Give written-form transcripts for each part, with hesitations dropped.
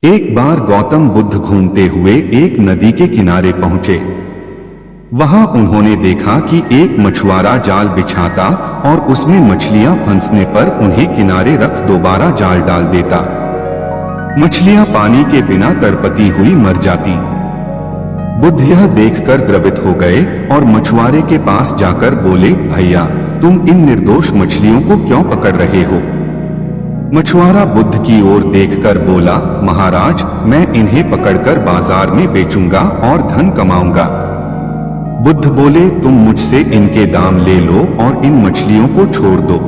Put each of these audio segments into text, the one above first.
एक बार गौतम बुद्ध घूमते हुए एक नदी के किनारे पहुंचे। वहां उन्होंने देखा कि एक मछुआरा जाल बिछाता और उसमें मछलियां फंसने पर उन्हें किनारे रख दोबारा जाल डाल देता। मछलियां पानी के बिना तड़पती हुई मर जाती। बुद्ध यह देखकर द्रवित हो गए और मछुआरे के पास जाकर बोले, भैया, तुम इन निर्दोष मछलियों को क्यों पकड़ रहे हो? मछुआरा बुद्ध की ओर देखकर बोला, महाराज, मैं इन्हें पकड़कर बाजार में बेचूंगा और धन कमाऊंगा। बुद्ध बोले, तुम मुझसे इनके दाम ले लो और इन मछलियों को छोड़ दो।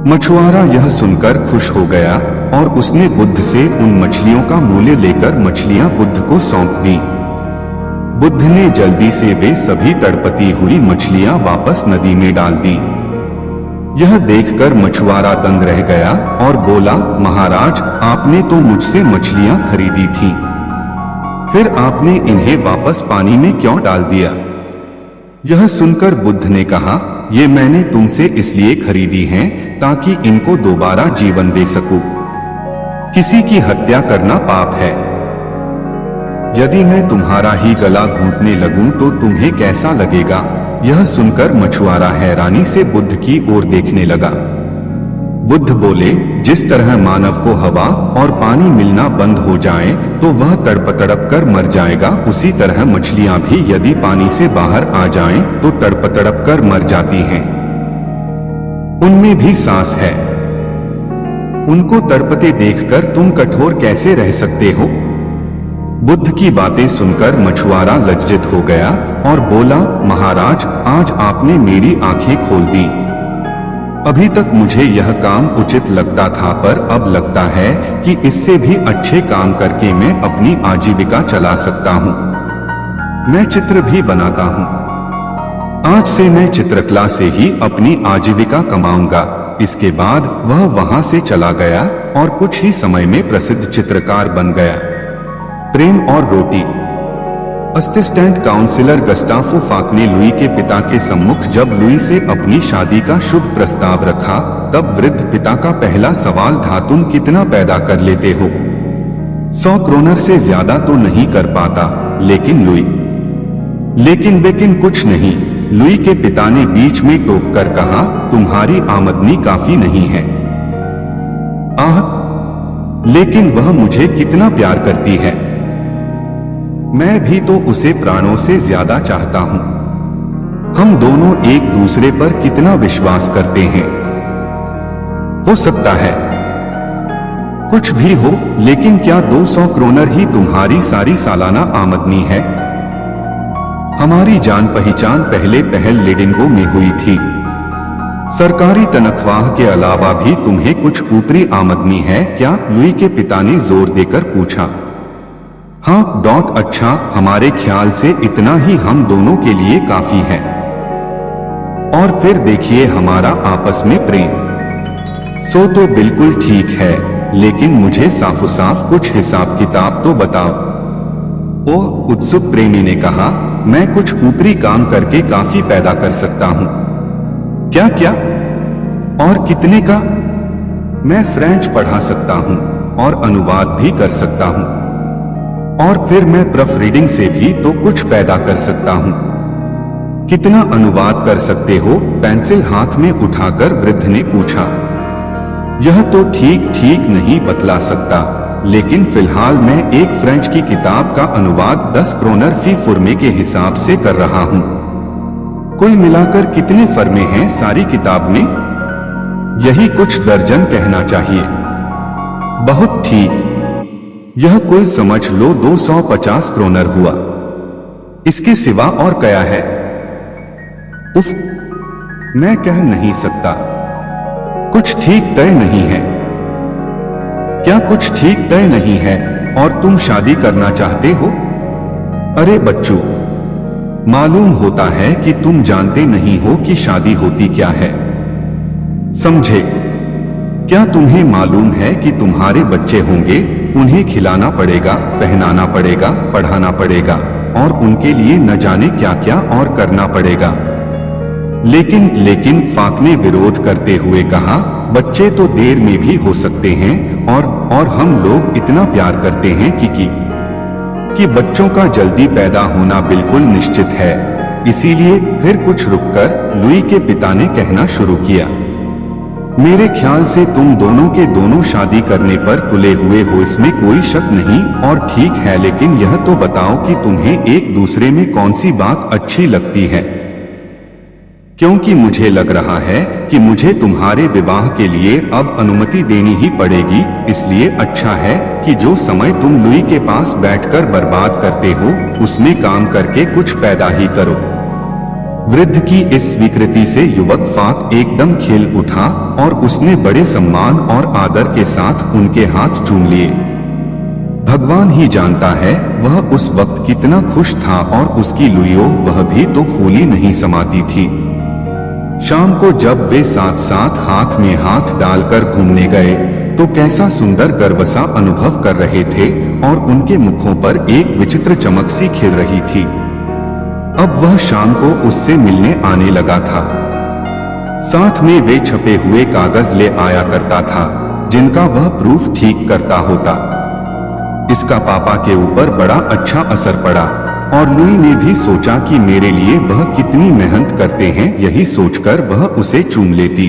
मछुआरा यह सुनकर खुश हो गया और उसने बुद्ध से उन मछलियों का मूल्य लेकर मछलियां बुद्ध को सौंप दी। बुद्ध ने जल्दी से वे सभी तड़पती हुई मछलियां वापस नदी में डाल दी। यह देखकर मछुआरा दंग रह गया और बोला, महाराज, आपने तो मुझसे मछलियां खरीदी थीं, फिर आपने इन्हें वापस पानी में क्यों डाल दिया? यह सुनकर बुद्ध ने कहा, ये मैंने तुमसे इसलिए खरीदी हैं ताकि इनको दोबारा जीवन दे सकूं। किसी की हत्या करना पाप है। यदि मैं तुम्हारा ही गला घोंटने लगूं तो तुम्हें कैसा लगेगा? यह सुनकर मछुआरा हैरानी से बुद्ध की ओर देखने लगा। बुद्ध बोले, जिस तरह मानव को हवा और पानी मिलना बंद हो जाए तो वह तड़प तड़प कर मर जाएगा, उसी तरह मछलियां भी यदि पानी से बाहर आ जाएं तो तड़प तड़प कर मर जाती हैं। उनमें भी सांस है। उनको तड़पते देखकर तुम कठोर कैसे रह सकते हो? बुद्ध की बातें सुनकर मछुआरा लज्जित हो गया और बोला, महाराज, आज आपने मेरी आंखें खोल दी। अभी तक मुझे यह काम उचित लगता था, पर अब लगता है कि इससे भी अच्छे काम करके मैं अपनी आजीविका चला सकता हूँ। मैं चित्र भी बनाता हूँ। आज से मैं चित्रकला से ही अपनी आजीविका कमाऊंगा। इसके बाद वह वहां से चला गया और कुछ ही समय में प्रसिद्ध चित्रकार बन गया। प्रेम और रोटी। असिस्टेंट काउंसिलर गस्टाफो फाक ने लुई के पिता के सम्मुख जब लुई से अपनी शादी का शुभ प्रस्ताव रखा, तब वृद्ध पिता का पहला सवाल था, तुम कितना पैदा कर लेते हो? 100 क्रोनर से ज्यादा तो नहीं कर पाता, लेकिन लेकिन कुछ नहीं। लुई के पिता ने बीच में टोककर कहा, तुम्हारी आमदनी काफी नहीं है। आह, लेकिन वह मुझे कितना प्यार करती है। मैं भी तो उसे प्राणों से ज्यादा चाहता हूं। हम दोनों एक दूसरे पर कितना विश्वास करते हैं। हो सकता है कुछ भी हो, लेकिन क्या 200 क्रोनर ही तुम्हारी सारी सालाना आमदनी है? हमारी जान पहचान पहले पहल लिडिंगो में हुई थी। सरकारी तनख्वाह के अलावा भी तुम्हें कुछ ऊपरी आमदनी है क्या? लुई के पिता ने जोर देकर पूछा। हाँ, अच्छा, हमारे ख्याल से इतना ही हम दोनों के लिए काफी है। और फिर देखिए हमारा आपस में प्रेम। सो तो बिल्कुल ठीक है, लेकिन मुझे साफो साफ कुछ हिसाब किताब तो बताओ। ओह, उत्सुक प्रेमी ने कहा, मैं कुछ ऊपरी काम करके काफी पैदा कर सकता हूँ। क्या क्या? और कितने का? मैं फ्रेंच पढ़ा सकता हूँ और अनुवाद भी कर सकता हूँ, और फिर मैं प्रूफ रीडिंग से भी तो कुछ पैदा कर सकता हूँ। कितना अनुवाद कर सकते हो? पेंसिल हाथ में उठाकर वृद्ध ने पूछा। यह तो ठीक नहीं बतला सकता, लेकिन फिलहाल मैं एक फ्रेंच की किताब का अनुवाद 10 क्रोनर फी फुर्मे के हिसाब से कर रहा हूँ। कुल मिलाकर कितने फर्मे हैं सारी किताब में? यही कुछ दर्जन कहना चाहिए। बहुत ठीक, यह कुल समझ लो 250 क्रोनर हुआ। इसके सिवा और क्या है? उफ, मैं कह नहीं सकता। कुछ ठीक तय नहीं है। क्या कुछ ठीक तय नहीं है? और तुम शादी करना चाहते हो? अरे बच्चों, मालूम होता है कि तुम जानते नहीं हो कि शादी होती क्या है। समझे? क्या तुम्हें मालूम है कि तुम्हारे बच्चे होंगे, उन्हें खिलाना पड़ेगा, पहनाना पड़ेगा, पढ़ाना पड़ेगा और उनके लिए न जाने क्या क्या और करना पड़ेगा। लेकिन फाक ने विरोध करते हुए कहा, बच्चे तो देर में भी हो सकते हैं और हम लोग इतना प्यार करते हैं कि बच्चों का जल्दी पैदा होना बिल्कुल निश्चित है। इसीलिए फिर कुछ रुककर लुई के पिता ने कहना शुरू किया, मेरे ख्याल से तुम दोनों के दोनों शादी करने पर तुले हुए हो, इसमें कोई शक नहीं। और ठीक है, लेकिन यह तो बताओ कि तुम्हें एक दूसरे में कौन सी बात अच्छी लगती है, क्योंकि मुझे लग रहा है कि मुझे तुम्हारे विवाह के लिए अब अनुमति देनी ही पड़ेगी। इसलिए अच्छा है कि जो समय तुम लुई के पास बैठकर बर्बाद करते हो, उसमें काम करके कुछ पैदा ही करो। वृद्ध की इस स्वीकृति से युवक फाक एकदम खिल उठा और उसने बड़े सम्मान और आदर के साथ उनके हाथ चूम लिए। भगवान ही जानता है वह उस वक्त कितना खुश था, और उसकी लुइयो वह भी तो फूली नहीं समाती थी। शाम को जब वे साथ साथ हाथ में हाथ डालकर घूमने गए तो कैसा सुंदर गर्व सा अनुभव कर रहे थे, और उनके मुखों पर एक विचित्र चमक सी खिल रही थी। अब वह शाम को उससे मिलने आने लगा था। साथ में वे छपे हुए कागज ले आया करता था, जिनका वह प्रूफ ठीक करता होता। इसका पापा के ऊपर बड़ा अच्छा असर पड़ा, और लुई ने भी सोचा कि मेरे लिए वह कितनी मेहनत करते हैं। यही सोचकर वह उसे चूम लेती।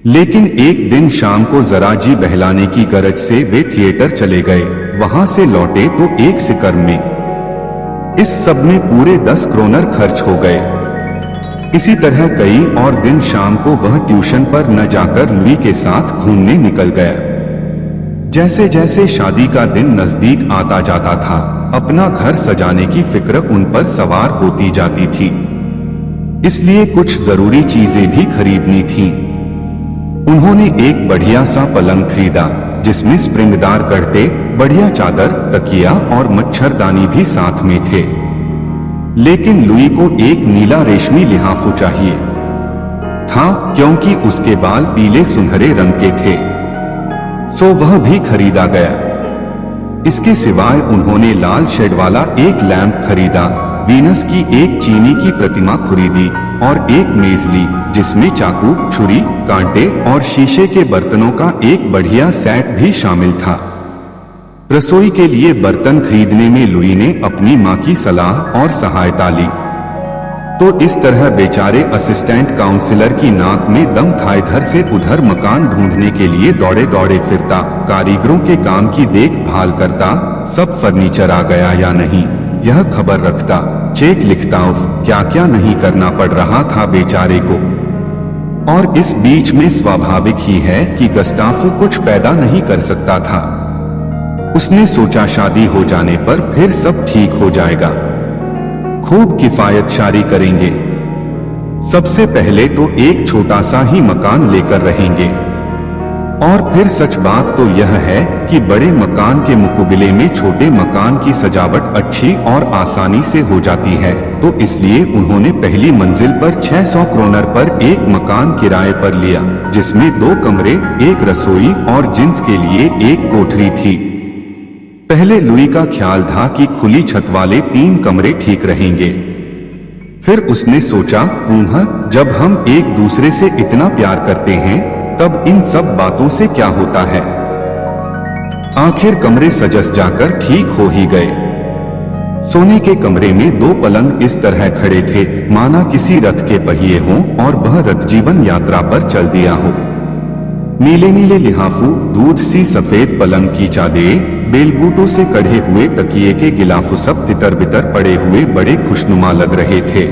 लेकिन एक दिन शाम को जरा जी बहलाने की गरज से वे थिएटर चले गए। वहां से लौटे तो एक सिकर में इस सब में पूरे 10 क्रोनर खर्च हो गए। इसी तरह कई और दिन शाम को वह ट्यूशन पर न जाकर लुई के साथ घूमने निकल गया। जैसे जैसे शादी का दिन नजदीक आता जाता था, अपना घर सजाने की फिक्र उन पर सवार होती जाती थी। इसलिए कुछ जरूरी चीजें भी खरीदनी थीं। उन्होंने एक बढ़िया सा पलंग खरीदा, जिसमें स्प्रिंगदार गड्ढे, बढ़िया चादर, तकिया और मच्छरदानी भी साथ में थे। लेकिन लुई को एक नीला रेशमी लिहाफू चाहिए था, क्योंकि उसके बाल पीले सुनहरे रंग के थे। सो वह भी खरीदा गया। इसके सिवाय उन्होंने लाल शेड वाला एक लैंप खरीदा, वीनस की एक चीनी की प्रतिमा खरीदी और एक मेज ली, जिसमें चाकू, छुरी, कांटे और शीशे के बर्तनों का एक बढ़िया सेट भी शामिल था। रसोई के लिए बर्तन खरीदने में लुई ने अपनी मां की सलाह और सहायता ली। तो इस तरह बेचारे असिस्टेंट काउंसिलर की नाक में दम था। इधर से उधर मकान ढूंढने के लिए दौड़े दौड़े फिरता, कारीगरों के काम की देखभाल करता, सब फर्नीचर आ गया या नहीं यह खबर रखता, चेक लिखता, क्या क्या नहीं करना पड़ रहा था बेचारे को। और इस बीच में स्वाभाविक ही है कि गस्टाफो कुछ पैदा नहीं कर सकता था। उसने सोचा शादी हो जाने पर फिर सब ठीक हो जाएगा, खूब किफायतशारी करेंगे। सबसे पहले तो एक छोटा सा ही मकान लेकर रहेंगे, और फिर सच बात तो यह है कि बड़े मकान के मुकाबले में छोटे मकान की सजावट अच्छी और आसानी से हो जाती है। तो इसलिए उन्होंने पहली मंजिल पर 600 क्रोनर पर एक मकान किराए पर लिया, जिसमें 2 कमरे, एक रसोई और जिन्स के लिए एक कोठरी थी। पहले लुई का ख्याल था कि खुली छत वाले 3 कमरे ठीक रहेंगे। फिर उसने सोचा, जब हम एक दूसरे से इतना प्यार करते हैं तब इन सब बातों से क्या होता है। आखिर कमरे सजस जाकर ठीक हो ही गए। सोने के कमरे में 2 पलंग इस तरह खड़े थे माना किसी रथ के पहिए हों और वह रथ जीवन यात्रा पर चल दिया हो। नीले नीले लिहाफू, दूध सी सफेद पलंग की चादरें, बेलबूटों से कढ़े हुए तकिए के गिलाफू सब तितर बितर पड़े हुए बड़े खुशनुमा लग रहे थे।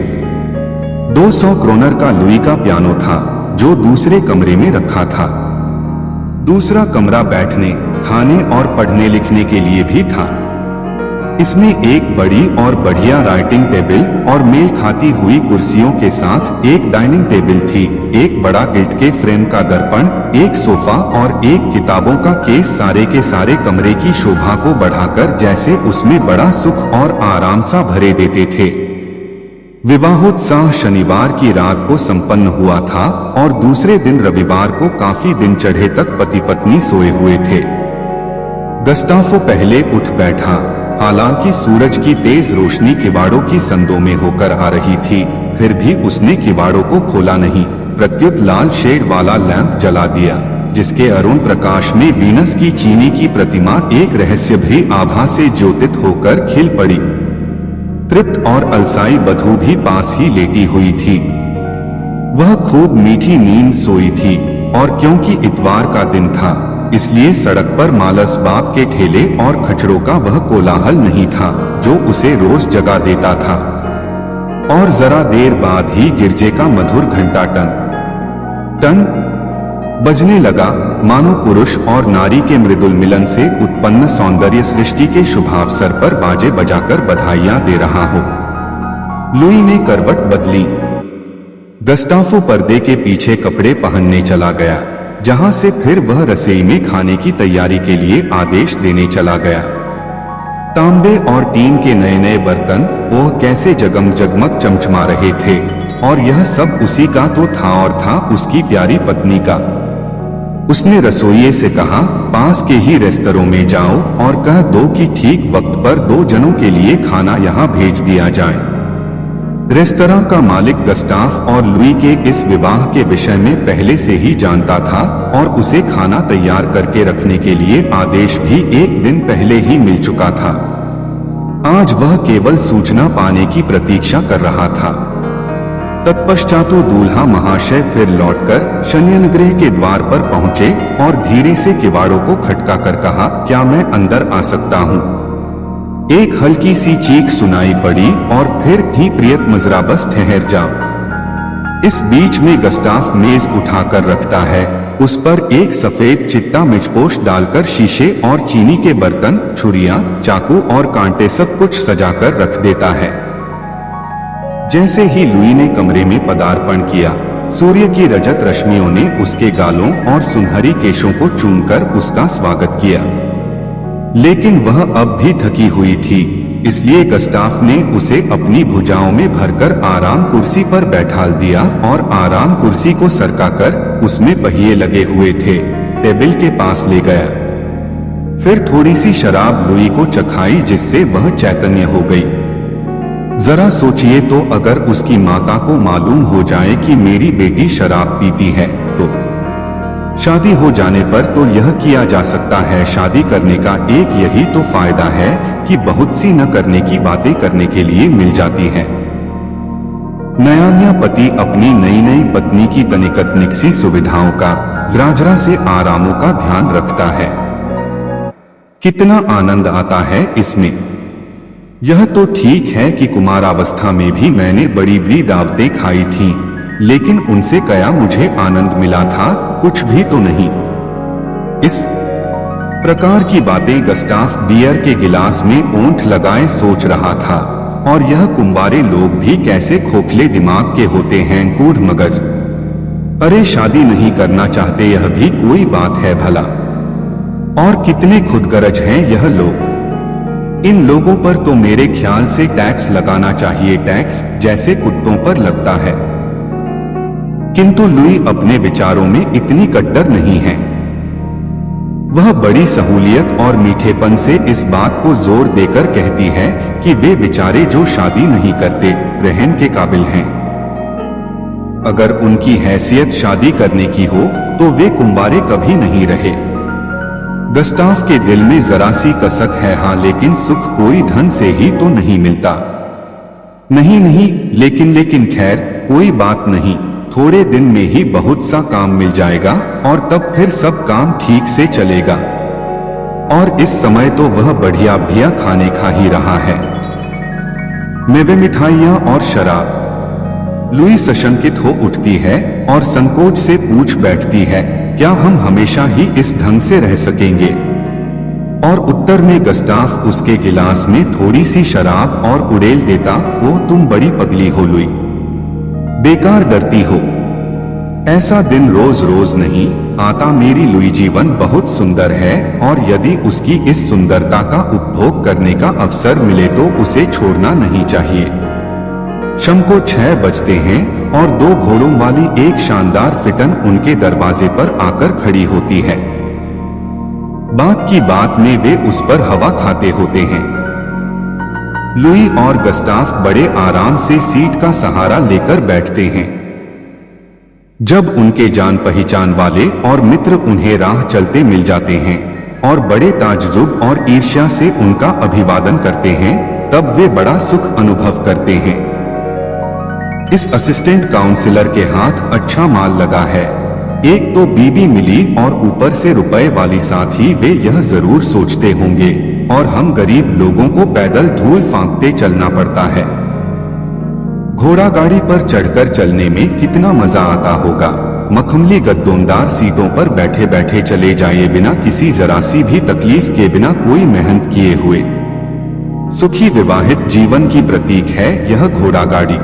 200 क्रोनर का लुई का पियानो था जो दूसरे कमरे में रखा था। दूसरा कमरा बैठने, खाने और पढ़ने लिखने के लिए भी था। इसमें एक बड़ी और बढ़िया राइटिंग टेबल और मेल खाती हुई कुर्सियों के साथ एक डाइनिंग टेबल थी, एक बड़ा गिल्ट के फ्रेम का दर्पण, एक सोफा और एक किताबों का केस सारे के सारे कमरे की शोभा को बढ़ाकर जैसे उसमें बड़ा सुख और आराम सा भरे देते थे। विवाहोत्सव शनिवार की रात को संपन्न हुआ था और दूसरे दिन रविवार को काफी दिन चढ़े तक पति पत्नी सोए हुए थे। गस्टाफो पहले उठ बैठा, हालांकि सूरज की तेज रोशनी किवाड़ों की संदों में होकर आ रही थी। फिर भी उसने किवाड़ों को खोला नहीं, प्रत्युत लाल शेड वाला लैंप जला दिया, जिसके अरुण प्रकाश में वीनस की चीनी की प्रतिमा एक रहस्य भरी आभा से ज्योतित होकर खिल पड़ी। तृप्त और अलसाई बधू भी पास ही लेटी हुई थी। वह खूब मीठी नींद सोई थी, और क्योंकि इतवार का दिन था इसलिए सड़क पर मालस बाग के ठेले और खचड़ों का वह कोलाहल नहीं था जो उसे रोज जगा देता था। और जरा देर बाद ही गिरजे का मधुर घंटा टन टन बजने लगा, मानो पुरुष और नारी के मृदुल मिलन से उत्पन्न सौंदर्य सृष्टि के शुभावसर पर बाजे बजाकर बधाइयां दे रहा हो। लुई ने करवट बदली। गस्टाफो पर्दे के पीछे कपड़े पहनने चला गया, जहां से फिर वह रसोई में खाने की तैयारी के लिए आदेश देने चला गया। तांबे और टीन के नए नए बर्तन वह कैसे जगमग चमचमा रहे थे, और यह सब उसी का तो था और था उसकी प्यारी पत्नी का। उसने रसोइये से कहा, पास के ही रेस्तरों में जाओ और कह दो कि ठीक वक्त पर 2 जनों के लिए खाना यहाँ भेज दिया जाए। रेस्तरां का मालिक गस्टाफ और लुई के इस विवाह के विषय में पहले से ही जानता था और उसे खाना तैयार करके रखने के लिए आदेश भी 1 दिन पहले ही मिल चुका था। आज वह केवल सूचना पाने की प्रतीक्षा कर रहा था। तत्पश्चात दूल्हा महाशय फिर लौटकर शयनगृह के द्वार पर पहुंचे और धीरे से किवाड़ों को खटकाकर कहा, क्या मैं अंदर आ सकता हूं? एक हल्की सी चीख सुनाई पड़ी और फिर ही प्रियतम जरा बस ठहर जाओ। इस बीच में गस्टाफ मेज उठाकर रखता है, उस पर एक सफेद चिट्टा मिचपोश डालकर शीशे और चीनी के बर्तन, छुरियां, चाकू और कांटे सब कुछ सजाकर रख देता है। जैसे ही लुई ने कमरे में पदार्पण किया, सूर्य की रजत रश्मियों ने उसके गालों और सुनहरी केशों को चूमकर उसका स्वागत किया। लेकिन वह अब भी थकी हुई थी, इसलिए गस्टाफ ने उसे अपनी भुजाओं में भरकर आराम कुर्सी पर बैठाल दिया और आराम कुर्सी को सरकाकर उसमें पहिए लगे हुए थे टेबल के पास ले गया। फिर थोड़ी सी शराब लुई को चखाई, जिससे वह चैतन्य हो गई। जरा सोचिए तो, अगर उसकी माता को मालूम हो जाए कि मेरी बेटी शराब पीती है तो शादी हो जाने पर तो यह किया जा सकता है। शादी करने का एक यही तो फायदा है कि बहुत सी न करने की बातें करने के लिए मिल जाती हैं। नया पति अपनी नई नई पत्नी की तनिक सी सुविधाओं का, जरा से आरामों का ध्यान रखता है। कितना आनंद आता है इसमें। यह तो ठीक है कि कुमारावस्था में भी मैंने बड़ी बड़ी दावतें खाई थीं, लेकिन उनसे क्या मुझे आनंद मिला था? कुछ भी तो नहीं। इस प्रकार की बातें गस्टाफ बियर के गिलास में ओंठ लगाए सोच रहा था। और यह कुंवारे लोग भी कैसे खोखले दिमाग के होते हैं, कूढ़ मगज। अरे शादी नहीं करना चाहते, यह भी कोई बात है भला? और कितने खुदगरज हैं यह लोग। इन लोगों पर तो मेरे ख्याल से टैक्स लगाना चाहिए, टैक्स जैसे कुत्तों पर लगता है। किंतु लुई अपने विचारों में इतनी कट्टर नहीं है। वह बड़ी सहूलियत और मीठेपन से इस बात को जोर देकर कहती है कि वे बेचारे जो शादी नहीं करते रहन के काबिल हैं। अगर उनकी हैसियत शादी करने की हो तो वे कुंवारे कभी नहीं रहे। गस्टाफ के दिल में जरा सी कसक है, हाँ, लेकिन सुख कोई धन से ही तो नहीं मिलता। नहीं, लेकिन खैर कोई बात नहीं, थोड़े दिन में ही बहुत सा काम मिल जाएगा और तब फिर सब काम ठीक से चलेगा। और इस समय तो वह बढ़िया बढ़िया खाने खा ही रहा है, मेवे, मिठाइयां और शराब। लुई सशंकित हो उठती है और संकोच से पूछ बैठती है, क्या हम हमेशा ही इस ढंग से रह सकेंगे? और उत्तर में गस्टाफ उसके गिलास में थोड़ी सी शराब और उड़ेल देता, वो तुम बड़ी पगली हो लुई, बेकार डरती हो। ऐसा दिन रोज रोज नहीं आता मेरी लुई। जीवन बहुत सुंदर है और यदि उसकी इस सुंदरता का उपभोग करने का अवसर मिले तो उसे छोड़ना नहीं चाहिए। शाम को 6 बजते हैं और 2 घोड़ों वाली एक शानदार फिटन उनके दरवाजे पर आकर खड़ी होती है। बात की बात में वे उस पर हवा खाते होते हैं। लुई और गस्टाफ बड़े आराम से सीट का सहारा लेकर बैठते हैं। जब उनके जान पहचान वाले और मित्र उन्हें राह चलते मिल जाते हैं और बड़े ताज्जुब और ईर्ष्या से उनका अभिवादन करते हैं, तब वे बड़ा सुख अनुभव करते हैं। इस असिस्टेंट काउंसलर के हाथ अच्छा माल लगा है। एक तो बीबी मिली और ऊपर से रुपए वाली, साथ ही वे यह जरूर सोचते होंगे और हम गरीब लोगों को पैदल धूल फांकते चलना पड़ता है। घोड़ा गाड़ी पर चढ़कर चलने में कितना मजा आता होगा। मखमली गद्दोंदार सीटों पर बैठे बैठे चले जाइए, बिना किसी जरा सी भी तकलीफ के, बिना कोई मेहनत किए हुए। सुखी विवाहित जीवन की प्रतीक है यह घोड़ा गाड़ी।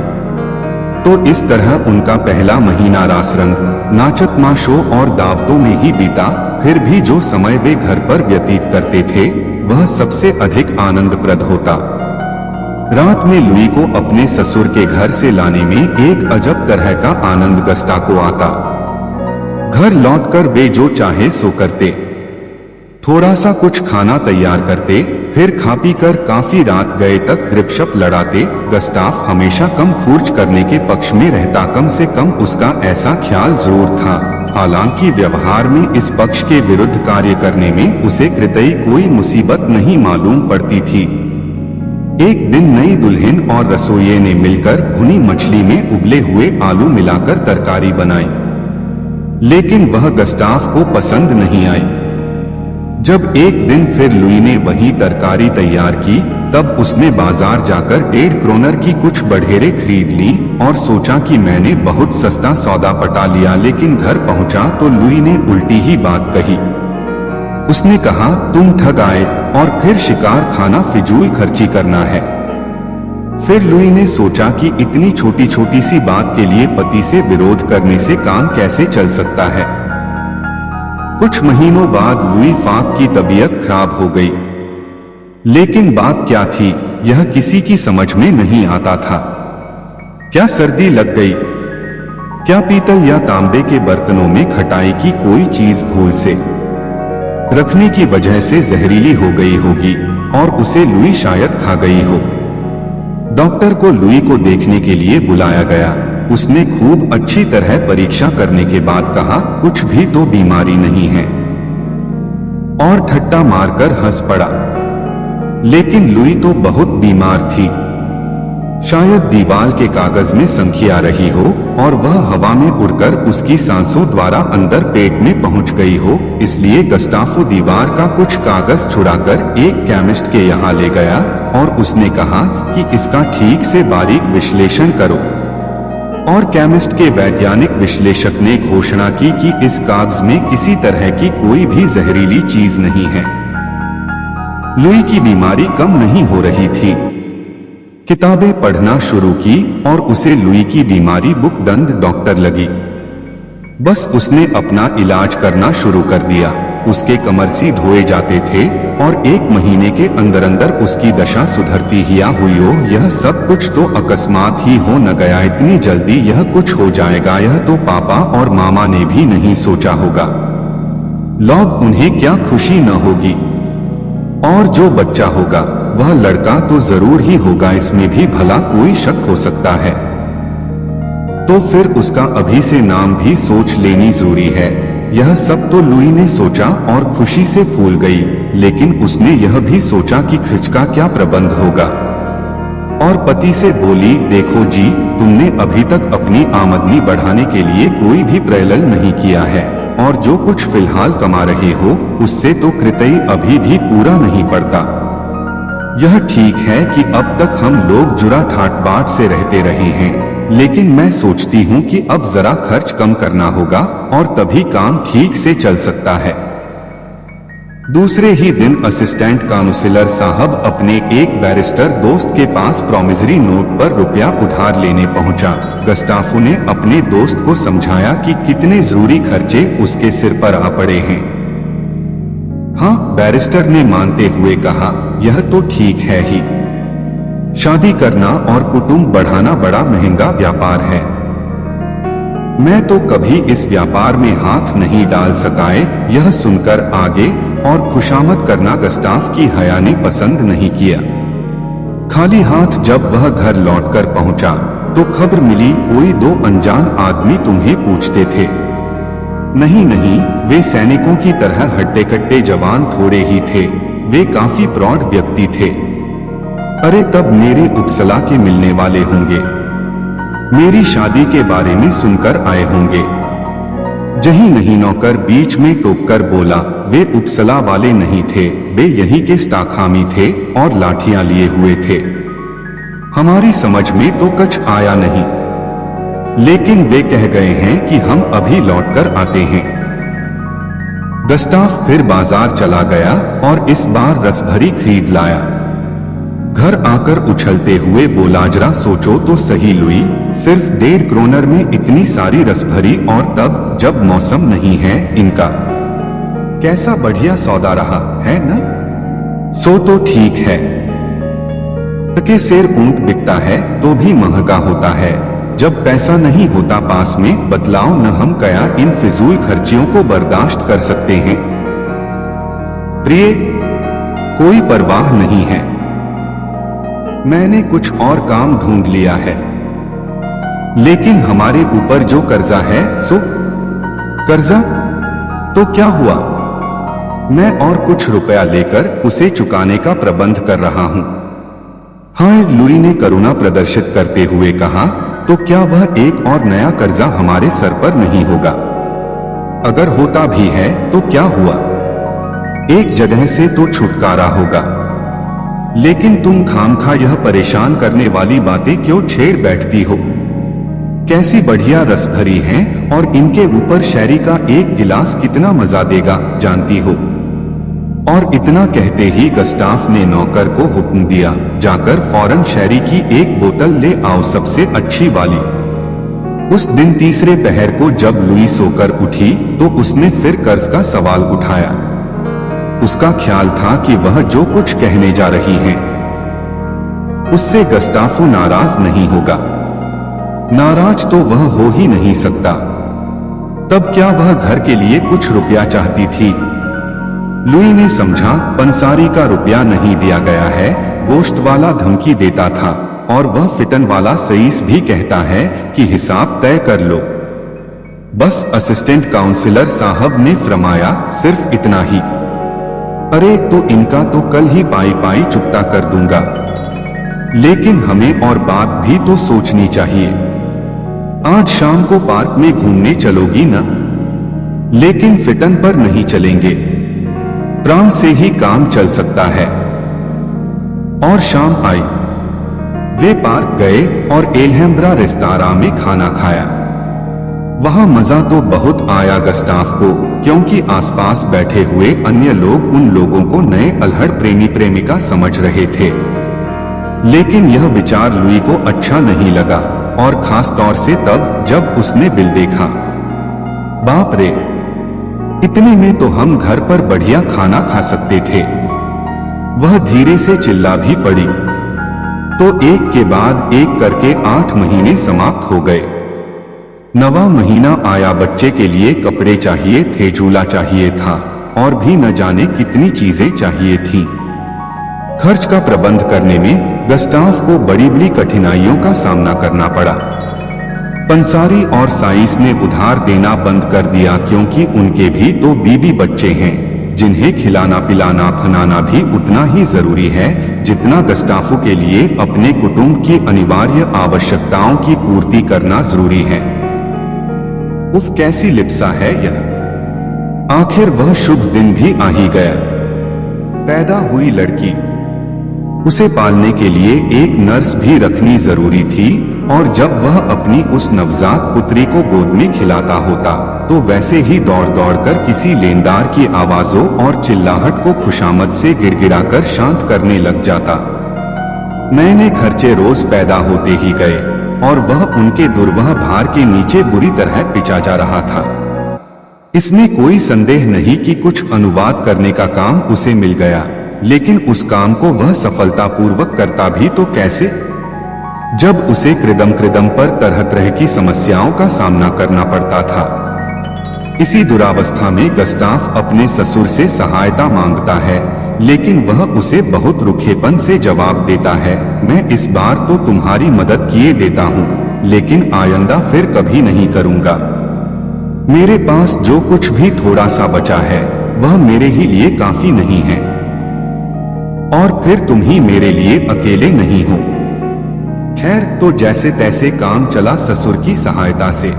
तो इस तरह उनका पहला महीना रासरंग, नाचत माशो और दावतों में ही बीता। फिर भी जो समय वे घर पर व्यतीत करते थे वह सबसे अधिक आनंदप्रद होता। रात में लुई को अपने ससुर के घर से लाने में एक अजब तरह का आनंद गस्टा को आता। घर लौटकर वे जो चाहे सो करते, थोड़ा सा कुछ खाना तैयार करते, फिर खा पी कर काफी रात गए तक गपशप लड़ाते। गस्टाफ हमेशा कम खर्च करने के पक्ष में रहता, कम से कम उसका ऐसा ख्याल जरूर था। हालांकि व्यवहार में इस पक्ष के विरुद्ध कार्य करने में उसे कृतई कोई मुसीबत नहीं मालूम पड़ती थी। एक दिन नई दुल्हन और रसोइये ने मिलकर भुनी मछली में उबले हुए आलू मिलाकर तरकारी बनाई, लेकिन वह गस्टाफ को पसंद नहीं आई। जब एक दिन फिर लुई ने वही तरकारी तैयार की, तब उसने बाजार जाकर 1.5 क्रोनर की कुछ बढेरे खरीद ली और सोचा कि मैंने बहुत सस्ता सौदा पटा लिया। लेकिन घर पहुंचा तो लुई ने उल्टी ही बात कही। उसने कहा, तुम ठग आए और फिर शिकार खाना फिजूल खर्ची करना है। फिर लुई ने सोचा कि इतनी छोटी छोटी सी बात के लिए पति से विरोध करने से काम कैसे चल सकता है। कुछ महीनों बाद लुई फाक की तबीयत खराब हो गई, लेकिन बात क्या थी यह किसी की समझ में नहीं आता था। क्या सर्दी लग गई? क्या पीतल या तांबे के बर्तनों में खटाई की कोई चीज भूल से रखने की वजह से जहरीली हो गई होगी और उसे लुई शायद खा गई हो। डॉक्टर को लुई को देखने के लिए बुलाया गया। उसने खूब अच्छी तरह परीक्षा करने के बाद कहा, कुछ भी तो बीमारी नहीं है, और ठट्टा मारकर हंस पड़ा। लेकिन लुई तो बहुत बीमार थी। शायद दीवार के कागज में संख्या आ रही हो और वह हवा में उड़कर उसकी सांसों द्वारा अंदर पेट में पहुंच गई हो। इसलिए गस्टाफो दीवार का कुछ कागज छुड़ाकर एक केमिस्ट के यहाँ ले गया और उसने कहा कि इसका ठीक से बारीक विश्लेषण करो। और केमिस्ट के वैज्ञानिक विश्लेषक ने घोषणा की कि इस कागज में किसी तरह की कोई भी जहरीली चीज नहीं है। लुई की बीमारी कम नहीं हो रही थी। किताबें पढ़ना शुरू की और उसे लुई की बीमारी बुक दंद डॉक्टर लगी। बस उसने अपना इलाज करना शुरू कर दिया। उसके कमरसी धोए जाते थे और 1 महीने के अंदर अंदर उसकी दशा सुधरती ही हुई हो। यह सब कुछ तो अकस्मात ही हो न गया। इतनी जल्दी यह कुछ हो जाएगा, यह तो पापा और मामा ने भी नहीं सोचा होगा। लोग उन्हें क्या खुशी न होगी। और जो बच्चा होगा वह लड़का तो जरूर ही होगा, इसमें भी भला कोई शक हो सकता है। तो फिर उसका अभी से नाम भी सोच लेनी जरूरी है। यह सब तो लुई ने सोचा और खुशी से फूल गई, लेकिन उसने यह भी सोचा कि खर्च का क्या प्रबंध होगा। और पति से बोली, देखो जी, तुमने अभी तक अपनी आमदनी बढ़ाने के लिए कोई भी प्रयत्न नहीं किया है और जो कुछ फिलहाल कमा रहे हो उससे तो कृतई अभी भी पूरा नहीं पड़ता। यह ठीक है कि अब तक हम लोग जुड़ा ठाट बाट से रहते रहे हैं, लेकिन मैं सोचती हूँ कि अब जरा खर्च कम करना होगा और तभी काम ठीक से चल सकता है। दूसरे ही दिन असिस्टेंट काउंसलर साहब अपने एक बैरिस्टर दोस्त के पास प्रॉमिसरी नोट पर रुपया उधार लेने पहुंचा। गस्टाफो ने अपने दोस्त को समझाया कि कितने जरूरी खर्चे उसके सिर पर आ पड़े हैं। हाँ, बैरिस्टर ने मानते हुए कहा, यह तो ठीक है ही। शादी करना और कुटुंब बढ़ाना बड़ा महंगा व्यापार है। मैं तो कभी इस व्यापार में हाथ नहीं डाल सकाए। यह सुनकर आगे और खुशामद करना गस्टाफ की हया ने पसंद नहीं किया। खाली हाथ जब वह घर लौटकर पहुंचा तो खबर मिली कोई दो अनजान आदमी तुम्हें पूछते थे। नहीं नहीं, वे सैनिकों की तरह हट्टे कट्टे जवान थोड़े ही थे, वे काफी प्रौढ़ व्यक्ति थे। अरे तब मेरे उपसला के मिलने वाले होंगे, मेरी शादी के बारे में सुनकर आए होंगे। जही नहीं नौकर बीच में टोककर बोला, वे उपसला वाले नहीं थे, वे यहीं के स्टाखामी थे और लाठियां लिए हुए थे। हमारी समझ में तो कुछ आया नहीं, लेकिन वे कह गए हैं कि हम अभी लौटकर आते हैं। गस्टाफ फिर बाजार चला गया और इस बार रसभरी खरीद लाया। घर आकर उछलते हुए बोला, जरा सोचो तो सही लुई, सिर्फ 1.5 क्रोनर में इतनी सारी रसभरी, और तब जब मौसम नहीं है इनका। कैसा बढ़िया सौदा रहा है न? सो तो ठीक है, टके सेर ऊंट बिकता है तो भी महंगा होता है। जब पैसा नहीं होता पास में, बतलाओ न हम क्या इन फिजूल खर्चियों को बर्दाश्त कर सकते हैं। प्रिय, कोई परवाह नहीं है, मैंने कुछ और काम ढूंढ लिया है। लेकिन हमारे ऊपर जो कर्जा है सो कर्जा तो क्या हुआ, मैं और कुछ रुपया लेकर उसे चुकाने का प्रबंध कर रहा हूं। हाँ, लुई ने करुणा प्रदर्शित करते हुए कहा, तो क्या वह एक और नया कर्जा हमारे सर पर नहीं होगा? अगर होता भी है तो क्या हुआ, एक जगह से तो छुटकारा होगा। लेकिन तुम खामखा यह परेशान करने वाली बातें क्यों छेड़ बैठती हो? कैसी बढ़िया रस भरी हैं और इनके ऊपर शैरी का एक गिलास कितना मजा देगा जानती हो? और इतना कहते ही गस्टाफ ने नौकर को हुक्म दिया, जाकर फौरन शैरी की एक बोतल ले आओ, सबसे अच्छी वाली। उस दिन तीसरे पहर को जब लुई सोकर उठी तो उसने फिर कर्ज का सवाल उठाया। उसका ख्याल था कि वह जो कुछ कहने जा रही हैं उससे गस्टाफो नाराज नहीं होगा। नाराज तो वह हो ही नहीं सकता। तब क्या वह घर के लिए कुछ रुपया चाहती थी? लुई ने समझा, पंसारी का रुपया नहीं दिया गया है, गोश्त वाला धमकी देता था, और वह फिटन वाला सईस भी कहता है कि हिसाब तय कर लो। बस असिस्टेंट काउंसिलर साहब ने फरमाया, सिर्फ इतना ही। अरे तो इनका तो कल ही पाई पाई चुकता कर दूंगा, लेकिन हमें और बात भी तो सोचनी चाहिए। आज शाम को पार्क में घूमने चलोगी ना? लेकिन फिटन पर नहीं चलेंगे, प्राण से ही काम चल सकता है। और शाम आई, वे पार्क गए और एल्हेम्ब्रा रेस्तरां में खाना खाया। वहां मजा तो बहुत आया गस्टाफ को, क्योंकि आसपास बैठे हुए अन्य लोग उन लोगों को नए अल्हड़ प्रेमी प्रेमिका समझ रहे थे। लेकिन यह विचार लुई को अच्छा नहीं लगा, और खास तौर से तब जब उसने बिल देखा। बाप रे, इतने में तो हम घर पर बढ़िया खाना खा सकते थे। वह धीरे से चिल्ला भी पड़ी। तो एक के बाद एक करके 8 महीने समाप्त हो गए। 9वां महीना आया, बच्चे के लिए कपड़े चाहिए थे, झूला चाहिए था, और भी न जाने कितनी चीजें चाहिए थीं। खर्च का प्रबंध करने में गस्टाफ को बड़ी बड़ी कठिनाइयों का सामना करना पड़ा। पंसारी और साइस ने उधार देना बंद कर दिया, क्योंकि उनके भी तो बीबी बच्चे हैं जिन्हें खिलाना पिलाना फनाना भी उतना ही जरूरी है जितना गस्टाफो के लिए अपने कुटुंब की अनिवार्य आवश्यकताओं की पूर्ति करना जरूरी है। उफ, कैसी लिप्सा है यह। आखिर वह शुभ दिन भी आ ही गया। पैदा हुई लड़की, उसे पालने के लिए एक नर्स भी रखनी जरूरी थी, और जब वह अपनी उस नवजात पुत्री को गोद में खिलाता होता तो वैसे ही दौड़ दौड़ कर किसी लेनदार की आवाजों और चिल्लाहट को खुशामद से गिड़गिड़ाकर शांत करने लग जाता। नए नए खर्चे रोज पैदा होते ही गए, और वह उनके दुर्वह भार के नीचे बुरी तरह पिचा जा रहा था। इसमें कोई संदेह नहीं कि कुछ अनुवाद करने का काम उसे मिल गया, लेकिन उस काम को वह सफलतापूर्वक करता भी तो कैसे, जब उसे कृदम पर तरह तरह की समस्याओं का सामना करना पड़ता था। इसी दुरावस्था में गस्टाफ अपने ससुर से सहायता मांगता है, लेकिन वह उसे बहुत रुखेपन से जवाब देता है, मैं इस बार तो तुम्हारी मदद किए देता हूँ, लेकिन आइंदा फिर कभी नहीं करूँगा। मेरे पास जो कुछ भी थोड़ा सा बचा है वह मेरे ही लिए काफी नहीं है, और फिर तुम ही मेरे लिए अकेले नहीं हो। खैर, तो जैसे तैसे काम चला ससुर की सहायता से।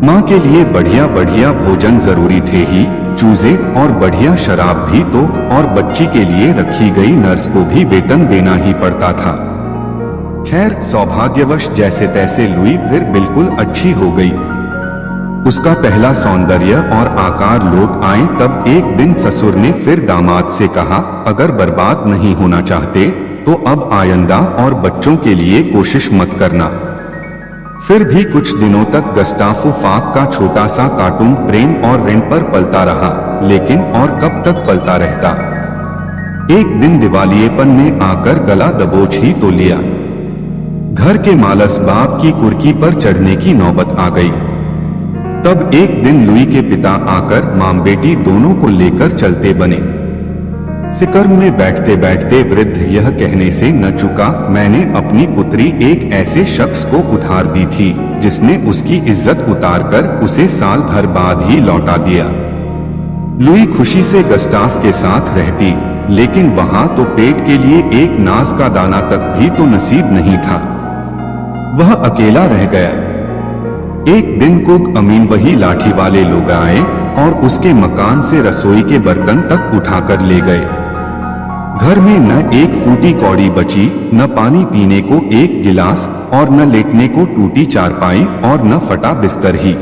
माँ के लिए बढ़िया बढ़िया भोजन जरूरी थे ही, चूजे और बढ़िया शराब भी तो, और बच्ची के लिए रखी गई नर्स को भी वेतन देना ही पड़ता था। खैर, सौभाग्यवश जैसे तैसे लुई फिर बिल्कुल अच्छी हो गई। उसका पहला सौंदर्य और आकार लोग आए तब एक दिन ससुर ने फिर दामाद से कहा, अगर बर्बाद नहीं होना चाहते तो अब आइंदा और बच्चों के लिए कोशिश मत करना। फिर भी कुछ दिनों तक गस्ताफो फाक का छोटा सा कार्टून प्रेम और ऋण पर पलता रहा, लेकिन और कब तक पलता रहता। एक दिन दिवालियेपन में आकर गला दबोच ही तो लिया। घर के मालस बाप की कुर्की पर चढ़ने की नौबत आ गई। तब एक दिन लुई के पिता आकर मां बेटी दोनों को लेकर चलते बने। सिकर्म में बैठते बैठते वृद्ध यह कहने से न चुका, मैंने अपनी पुत्री एक ऐसे शख्स को उधार दी थी जिसने उसकी इज्जत उतारकर उसे साल भर बाद ही लौटा दिया। लुई खुशी से गस्टाफ के साथ रहती, लेकिन वहां तो पेट के लिए एक नाज का दाना तक भी तो नसीब नहीं था। वह अकेला रह गया। एक दिन कुक अमीन वही लाठी वाले लोग आए और उसके मकान से रसोई के बर्तन तक उठाकर ले गए। घर में न एक फूटी कौड़ी बची, न पानी पीने को एक गिलास, और न लेटने को टूटी चारपाई, और न फटा बिस्तर ही।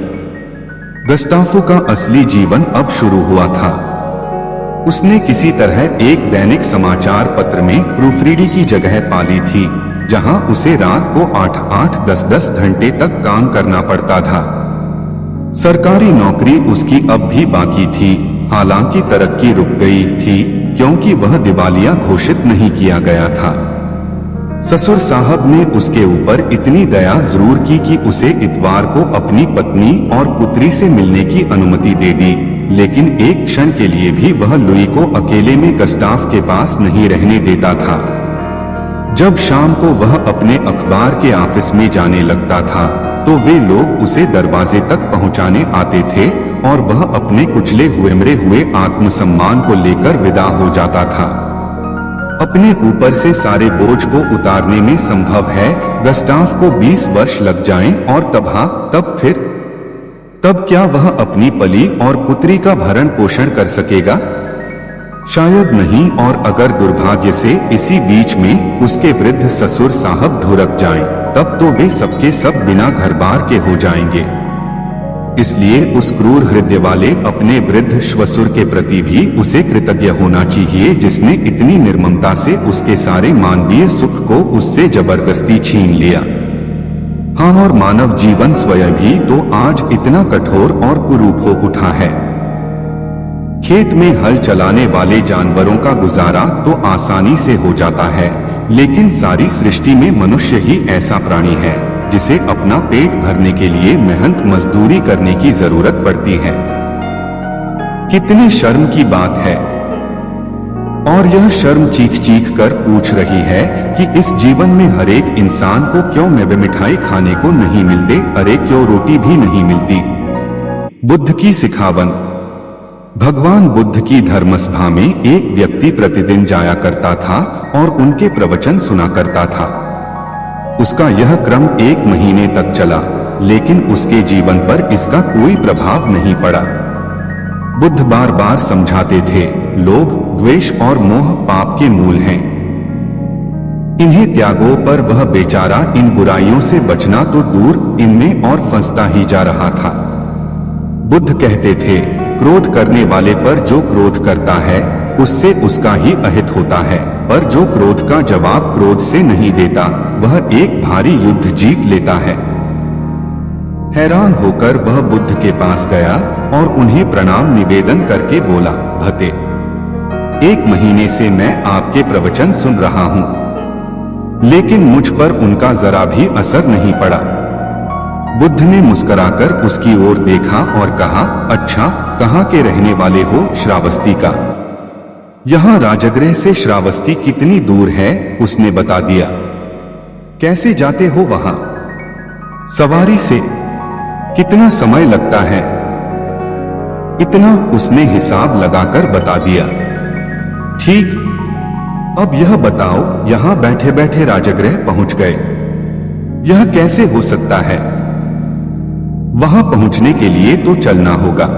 गस्ताफो का असली जीवन अब शुरू हुआ था। उसने किसी तरह एक दैनिक समाचार पत्र में प्रूफरीडी की जगह पाली थी, जहां उसे रात को 8-8, 10-10 घंटे तक काम करना पड़ता था। सरकारी नौकरी उसकी अब भी बाकी थी, हालांकि तरक्की रुक गई थी क्योंकि वह दिवालिया घोषित नहीं किया गया था। ससुर साहब ने उसके ऊपर इतनी दया जरूर की कि उसे इतवार को अपनी पत्नी और पुत्री से मिलने की अनुमति दे दी, लेकिन एक क्षण के लिए भी वह लुई को अकेले में गस्टाफ के पास नहीं रहने देता था। जब शाम को वह अपने अखबार के ऑफिस में जाने लगता था तो वे लोग उसे दरवाजे तक पहुंचाने आते थे और वह अपने कुचले हुए मरे हुए आत्मसम्मान को लेकर विदा हो जाता था। अपने ऊपर से सारे बोझ को उतारने में संभव है गस्टाफ को 20 वर्ष लग जाएं और तब क्या वह अपनी पली और पुत्री का भरण पोषण कर सकेगा? शायद नहीं, और अगर दुर्भाग्य से इसी बीच में उसके वृद्ध ससुर साहब ढुरक जाएं, तब तो वे सबके सब बिना घर बार के हो जाएंगे। इसलिए उस क्रूर हृदय वाले अपने वृद्ध श्वसुर के प्रति भी उसे कृतज्ञ होना चाहिए जिसने इतनी निर्ममता से उसके सारे मानवीय सुख को उससे जबरदस्ती छीन लिया। हाँ, और मानव जीवन स्वयं भी तो आज इतना कठोर और कुरूप हो उठा है। खेत में हल चलाने वाले जानवरों का गुजारा तो आसानी से हो जाता है, लेकिन सारी सृष्टि में मनुष्य ही ऐसा प्राणी है जिसे अपना पेट भरने के लिए मेहनत मजदूरी करने की जरूरत पड़ती है। कितनी शर्म की बात है। और यह शर्म चीख चीख कर पूछ रही है कि इस जीवन में हर एक इंसान को क्यों मेवे मिठाई खाने को नहीं मिलते, अरे क्यों रोटी भी नहीं मिलती। बुद्ध की सिखावन। भगवान बुद्ध की धर्मसभा में एक व्यक्ति प्रतिदिन जाया करता था और उनके प्रवचन सुना करता था। उसका यह क्रम 1 महीने तक चला, लेकिन उसके जीवन पर इसका कोई प्रभाव नहीं पड़ा। बुद्ध बार बार समझाते थे, लोभ, द्वेष और मोह पाप के मूल हैं। इन्हें त्यागो, पर वह बेचारा इन बुराइयों से बचना तो दूर, इनमें और फंसता ही जा रहा था। बुद्ध कहते थे, क्रोध करने वाले पर जो क्रोध करता है उससे उसका ही अहित होता है, पर जो क्रोध का जवाब क्रोध से नहीं देता वह एक भारी युद्ध जीत लेता है। हैरान होकर वह बुद्ध के पास गया और उन्हें प्रणाम निवेदन करके बोला, भते, 1 महीने से मैं आपके प्रवचन सुन रहा हूं, लेकिन मुझ पर उनका जरा भी असर नहीं पड़ा। बुद्ध ने मुस्कुराकर उसकी ओर देखा और कहा, अच्छा, कहाँ के रहने वाले हो? श्रावस्ती का। यहाँ राजगृह से श्रावस्ती कितनी दूर है उसने बता दिया। कैसे जाते हो वहां? सवारी से। कितना समय लगता है? इतना, उसने हिसाब लगाकर बता दिया। ठीक, अब यह बताओ, यहां बैठे बैठे राजगृह पहुंच गए, यह कैसे हो सकता है? वहां पहुंचने के लिए तो चलना होगा।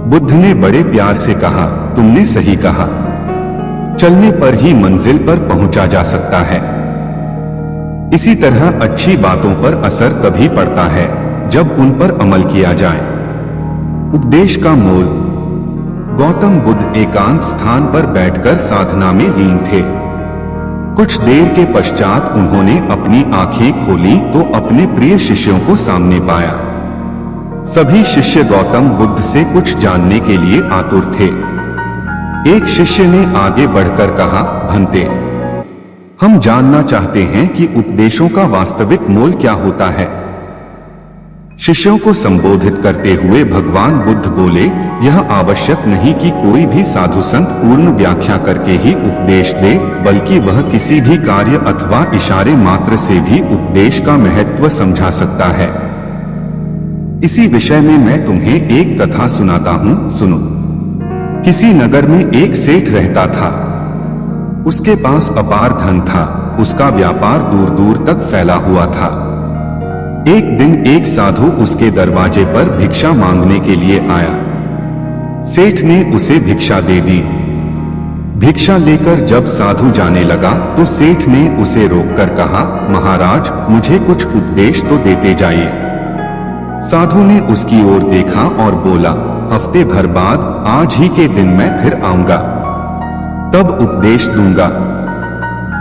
बुद्ध ने बड़े प्यार से कहा, तुमने सही कहा, चलने पर ही मंजिल पर पहुंचा जा सकता है। इसी तरह अच्छी बातों पर असर तभी पड़ता है जब उन पर अमल किया जाए। उपदेश का मोल। गौतम बुद्ध एकांत स्थान पर बैठकर साधना में लीन थे। कुछ देर के पश्चात उन्होंने अपनी आंखें खोली तो अपने प्रिय शिष्यों को सामने पाया। सभी शिष्य गौतम बुद्ध से कुछ जानने के लिए आतुर थे। एक शिष्य ने आगे बढ़कर कहा, भंते, हम जानना चाहते हैं कि उपदेशों का वास्तविक मोल क्या होता है। शिष्यों को संबोधित करते हुए भगवान बुद्ध बोले, यह आवश्यक नहीं कि कोई भी साधु संत पूर्ण व्याख्या करके ही उपदेश दे, बल्कि वह किसी भी कार्य अथवा इशारे मात्र से भी उपदेश का महत्व समझा सकता है। इसी विषय में मैं तुम्हें एक कथा सुनाता हूँ, सुनो। किसी नगर में एक सेठ रहता था। उसके पास अपार धन था। उसका व्यापार दूर दूर तक फैला हुआ था। एक दिन एक साधु उसके दरवाजे पर भिक्षा मांगने के लिए आया। सेठ ने उसे भिक्षा दे दी। भिक्षा लेकर जब साधु जाने लगा तो सेठ ने उसे रोककर कहा, महाराज, मुझे कुछ उपदेश तो देते जाइए। साधु ने उसकी ओर देखा और बोला, हफ्ते भर बाद आज ही के दिन मैं फिर आऊंगा, तब उपदेश दूंगा।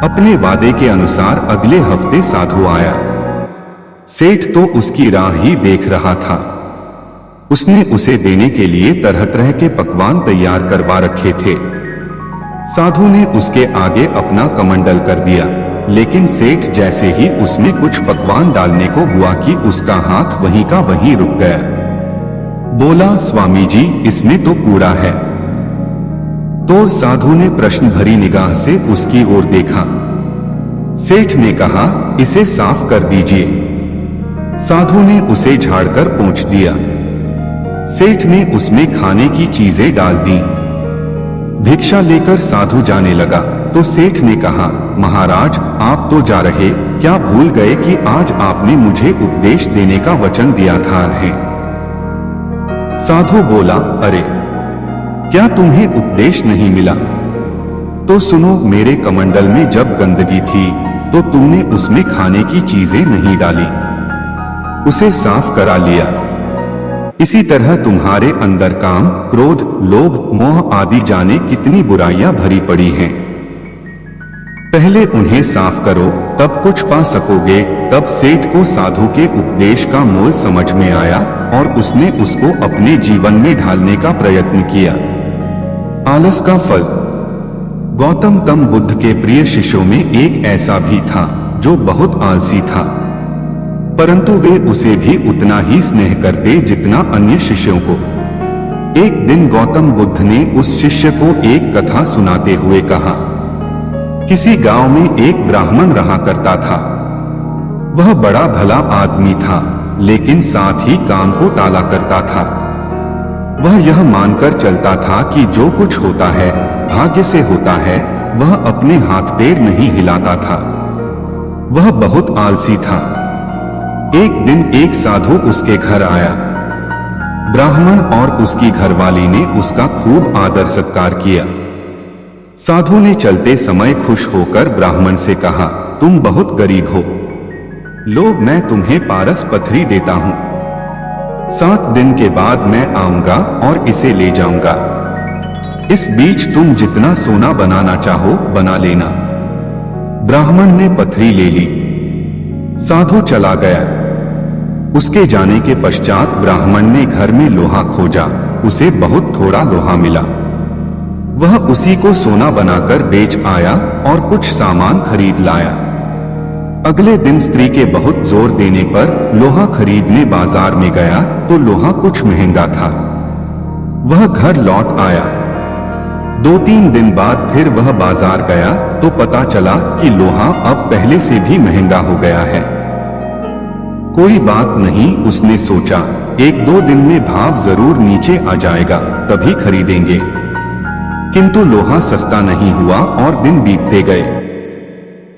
अपने वादे के अनुसार अगले हफ्ते साधु आया। सेठ तो उसकी राह ही देख रहा था। उसने उसे देने के लिए तरह तरह के पकवान तैयार करवा रखे थे। साधु ने उसके आगे अपना कमंडल कर दिया, लेकिन सेठ जैसे ही उसमें कुछ पकवान डालने को हुआ कि उसका हाथ वहीं का वहीं रुक गया। बोला, स्वामी जी, इसमें तो कूड़ा है। तो साधु ने प्रश्न भरी निगाह से उसकी ओर देखा। सेठ ने कहा, इसे साफ कर दीजिए। साधु ने उसे झाड़कर पोंछ दिया। सेठ ने उसमें खाने की चीजें डाल दी। भिक्षा लेकर साधु जाने लगा तो सेठ ने कहा, महाराज, आप तो जा रहे, क्या भूल गए कि आज आपने मुझे उपदेश देने का वचन दिया था? साधु बोला, अरे, क्या तुम्हें उपदेश नहीं मिला? तो सुनो, मेरे कमंडल में जब गंदगी थी तो तुमने उसमें खाने की चीजें नहीं डाली, उसे साफ करा लिया। इसी तरह तुम्हारे अंदर काम, क्रोध, लोभ, मोह आदि जाने कितनी बुराइयां भरी पड़ी हैं। पहले उन्हें साफ करो, तब कुछ पा सकोगे। तब सेठ को साधु के उपदेश का मोल समझ में आया और उसने उसको अपने जीवन में ढालने का प्रयत्न किया। आलस का फल। गौतम बुद्ध के प्रिय शिष्यों में एक ऐसा भी था जो बहुत आलसी था, परंतु वे उसे भी उतना ही स्नेह करते जितना अन्य शिष्यों को। एक दिन गौतम बुद्ध ने उस शिष्य को एक कथा सुनाते हुए कहा, किसी गांव में एक ब्राह्मण रहा करता था। वह बड़ा भला आदमी था, लेकिन साथ ही काम को टाला करता था। वह यह मानकर चलता था कि जो कुछ होता है भाग्य से होता है। वह अपने हाथ पैर नहीं हिलाता था। वह बहुत आलसी था। एक दिन एक साधु उसके घर आया। ब्राह्मण और उसकी घरवाली ने उसका खूब आदर सत्कार किया। साधु ने चलते समय खुश होकर ब्राह्मण से कहा, तुम बहुत गरीब हो, लो, मैं तुम्हें पारस पथरी देता हूं। 7 दिन के बाद मैं आऊंगा और इसे ले जाऊंगा। इस बीच तुम जितना सोना बनाना चाहो बना लेना। ब्राह्मण ने पथरी ले ली। साधु चला गया। उसके जाने के पश्चात ब्राह्मण ने घर में लोहा खोजा। उसे बहुत थोड़ा लोहा मिला। वह उसी को सोना बनाकर बेच आया और कुछ सामान खरीद लाया। अगले दिन स्त्री के बहुत जोर देने पर लोहा खरीदने बाजार में गया तो लोहा कुछ महंगा था। वह घर लौट आया। 2-3 दिन बाद फिर वह बाजार गया तो पता चला कि लोहा अब पहले से भी महंगा हो गया है। कोई बात नहीं, उसने सोचा, 1-2 दिन में भाव जरूर नीचे आ जाएगा, तभी खरीदेंगे। किंतु लोहा सस्ता नहीं हुआ और दिन बीतते गए।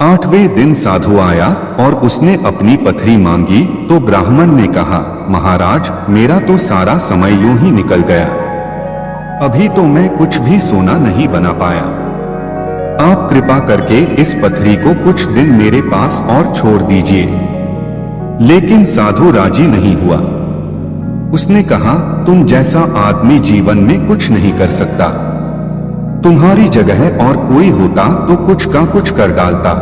8वें दिन साधु आया और उसने अपनी पथरी मांगी तो ब्राह्मण ने कहा, महाराज, मेरा तो सारा समय यूं ही निकल गया, अभी तो मैं कुछ भी सोना नहीं बना पाया। आप कृपा करके इस पथरी को कुछ दिन मेरे पास और छोड़ दीजिए। लेकिन साधु राजी नहीं हुआ। उसने कहा, तुम जैसा आदमी जीवन में कुछ नहीं कर सकता। तुम्हारी जगह और कोई होता तो कुछ का कुछ कर डालता।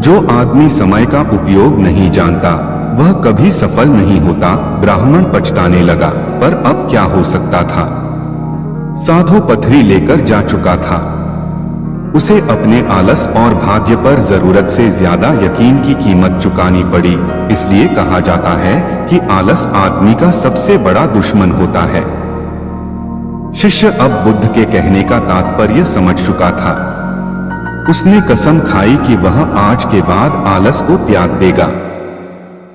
जो आदमी समय का उपयोग नहीं जानता वह कभी सफल नहीं होता। ब्राह्मण पछताने लगा, पर अब क्या हो सकता था। साधु पथरी लेकर जा चुका था। उसे अपने आलस और भाग्य पर जरूरत से ज्यादा यकीन की कीमत चुकानी पड़ी। इसलिए कहा जाता है कि आलस आदमी का सबसे बड़ा दुश्मन होता है। शिष्य अब बुद्ध के कहने का तात्पर्य समझ चुका था। उसने कसम खाई कि वह आज के बाद आलस को त्याग देगा।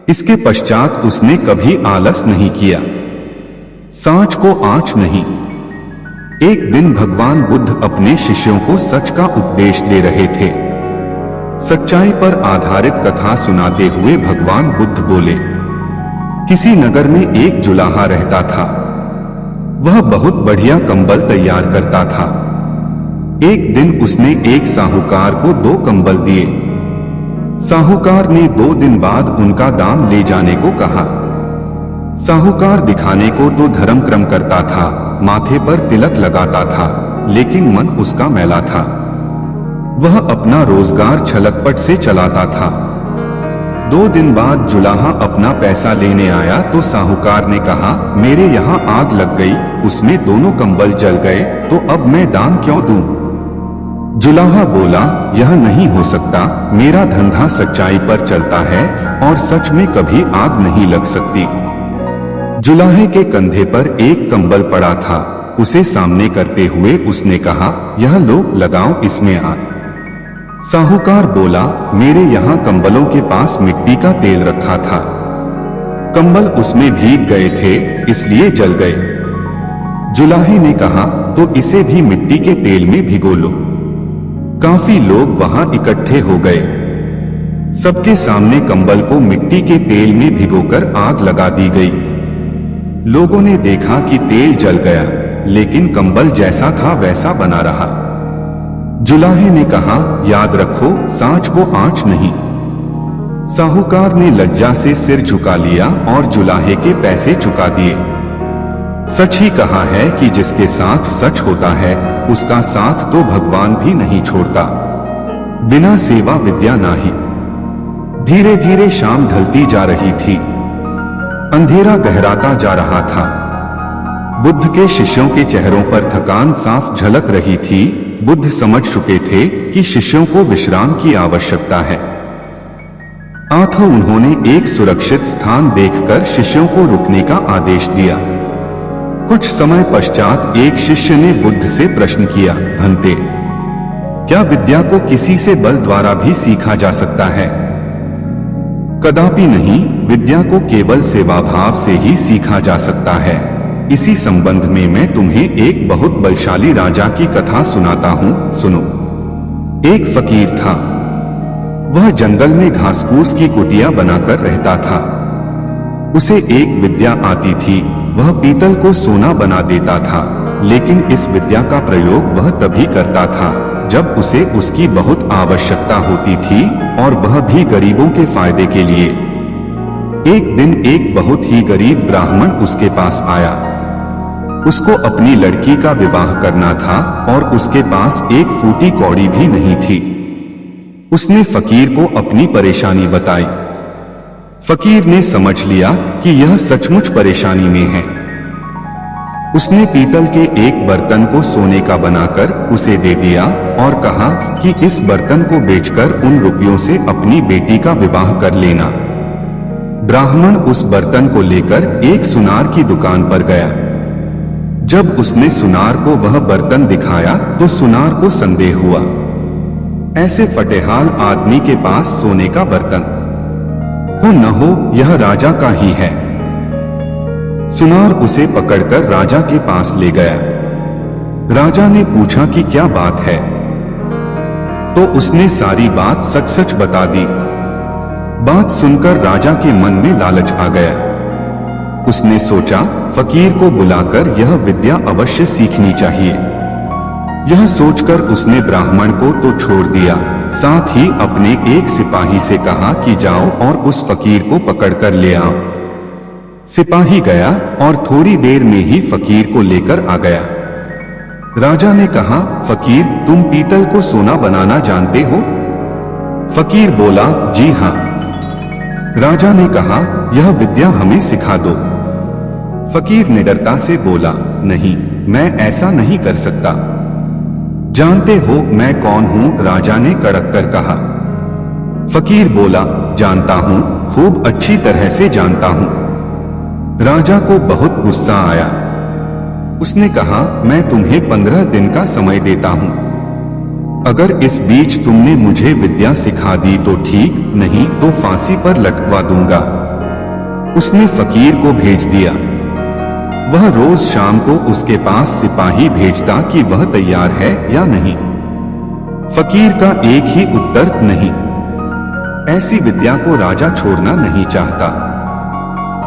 इसके पश्चात उसने कभी आलस नहीं किया। सांच को आंच नहीं। एक दिन भगवान बुद्ध अपने शिष्यों को सच का उपदेश दे रहे थे। सच्चाई पर आधारित कथा सुनाते हुए भगवान बुद्ध बोले, किसी नगर में एक जुलाहा रहता था। वह बहुत बढ़िया कंबल तैयार करता था। एक दिन उसने एक साहूकार को 2 कंबल दिए। साहूकार ने 2 दिन बाद उनका दाम ले जाने को कहा। साहूकार दिखाने को तो धर्म क्रम करता था, माथे पर तिलक लगाता था, लेकिन मन उसका मैला था। वह अपना रोजगार छलकपट से चलाता था। 2 दिन बाद जुलाहा अपना पैसा लेने आया तो साहूकार ने कहा, मेरे यहाँ आग लग गई, उसमें दोनों कंबल जल गए, तो अब मैं दाम क्यों दूं? जुलाहा बोला, यह नहीं हो सकता, मेरा धंधा सच्चाई पर चलता है और सच में कभी आग नहीं लग सकती। जुलाहे के कंधे पर एक कंबल पड़ा था। उसे सामने करते हुए उसने कहा, यह लो, लगाओ इसमें आग। साहूकार बोला, मेरे यहाँ कंबलों के पास मिट्टी का तेल रखा था, कंबल उसमें भीग गए थे इसलिए जल गए। जुलाहे ने कहा, तो इसे भी मिट्टी के तेल में भिगो लो। काफी लोग वहां इकट्ठे हो गए। सबके सामने कंबल को मिट्टी के तेल में भिगोकर आग लगा दी गई। लोगों ने देखा कि तेल जल गया, लेकिन कंबल जैसा था वैसा बना रहा। जुलाहे ने कहा, याद रखो, सांच को आंच नहीं। साहूकार ने लज्जा से सिर झुका लिया और जुलाहे के पैसे चुका दिए। सच ही कहा है कि जिसके साथ सच होता है उसका साथ तो भगवान भी नहीं छोड़ता। बिना सेवा विद्या नाही। धीरे धीरे शाम ढलती जा रही थी। अंधेरा गहराता जा रहा था। बुद्ध के शिष्यों के चेहरों पर थकान साफ झलक रही थी। बुद्ध समझ चुके थे कि शिष्यों को विश्राम की आवश्यकता है। अतः उन्होंने एक सुरक्षित स्थान देखकर शिष्यों को रुकने का आदेश दिया। कुछ समय पश्चात एक शिष्य ने बुद्ध से प्रश्न किया, भंते, क्या विद्या को किसी से बल द्वारा भी सीखा जा सकता है? कदापि नहीं, विद्या को केवल सेवा भाव से ही सीखा जा सकता है। इसी संबंध में मैं तुम्हें एक बहुत बलशाली राजा की कथा सुनाता हूँ, सुनो। एक फकीर था। वह जंगल में घासफूस की कुटिया बनाकर रहता था। उसे एक विद्या आती थी। वह पीतल को सोना बना देता था, लेकिन इस विद्या का प्रयोग वह तभी करता था जब उसे उसकी बहुत आवश्यकता होती थी, और वह भी गरीबों के फायदे के लिए। एक दिन एक बहुत ही गरीब ब्राह्मण उसके पास आया। उसको अपनी लड़की का विवाह करना था और उसके पास एक फूटी कौड़ी भी नहीं थी। उसने फकीर को अपनी परेशानी बताई। फकीर ने समझ लिया कि यह सचमुच परेशानी में है। उसने पीतल के एक बर्तन को सोने का बनाकर उसे दे दिया और कहा कि इस बर्तन को बेचकर उन रुपयों से अपनी बेटी का विवाह कर लेना। ब्राह्मण उस बर्तन को लेकर एक सुनार की दुकान पर गया। जब उसने सुनार को वह बर्तन दिखाया तो सुनार को संदेह हुआ, ऐसे फटेहाल आदमी के पास सोने का बर्तन हो न हो, यह राजा का ही है। सुनार उसे पकड़कर राजा के पास ले गया। राजा ने पूछा कि क्या बात है, तो उसने सारी बात सच सच बता दी। बात सुनकर राजा के मन में लालच आ गया। उसने सोचा, फकीर को बुलाकर यह विद्या अवश्य सीखनी चाहिए। यह सोचकर उसने ब्राह्मण को तो छोड़ दिया, साथ ही अपने एक सिपाही से कहा कि जाओ और उस फकीर को पकड़कर ले आओ। सिपाही गया और थोड़ी देर में ही फकीर को लेकर आ गया। राजा ने कहा, फकीर, तुम पीतल को सोना बनाना जानते हो? फकीर बोला, जी हाँ। राजा ने कहा, यह विद्या हमें सिखा दो। फकीर निडरता से बोला, नहीं, मैं ऐसा नहीं कर सकता। जानते हो मैं कौन हूं? राजा ने कड़क कर कहा। फकीर बोला, जानता हूं, खूब अच्छी तरह से जानता हूं। राजा को बहुत गुस्सा आया। उसने कहा, मैं तुम्हें 15 दिन का समय देता हूं। अगर इस बीच तुमने मुझे विद्या सिखा दी तो ठीक, नहीं तो फांसी पर लटकवा दूंगा। उसने फकीर को भेज दिया। वह रोज शाम को उसके पास सिपाही भेजता कि वह तैयार है या नहीं। फकीर का एक ही उत्तर, नहीं। ऐसी विद्या को राजा छोड़ना नहीं चाहता।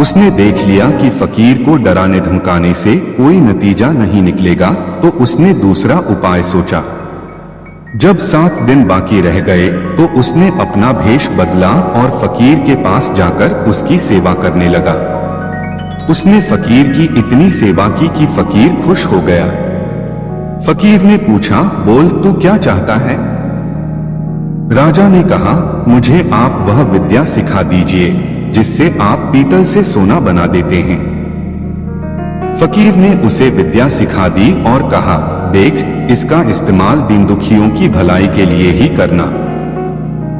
उसने देख लिया कि फकीर को डराने धमकाने से कोई नतीजा नहीं निकलेगा, तो उसने दूसरा उपाय सोचा। जब 7 दिन बाकी रह गए तो उसने अपना भेष बदला और फकीर के पास जाकर उसकी सेवा करने लगा। उसने फकीर की इतनी सेवा की कि फकीर खुश हो गया। फकीर ने पूछा, बोल तू क्या चाहता है? राजा ने कहा, मुझे आप वह विद्या सिखा दीजिए जिससे आप पीतल से सोना बना देते हैं। फकीर ने उसे विद्या सिखा दी और कहा, देख, इसका इस्तेमाल दीन दुखियों की भलाई के लिए ही करना।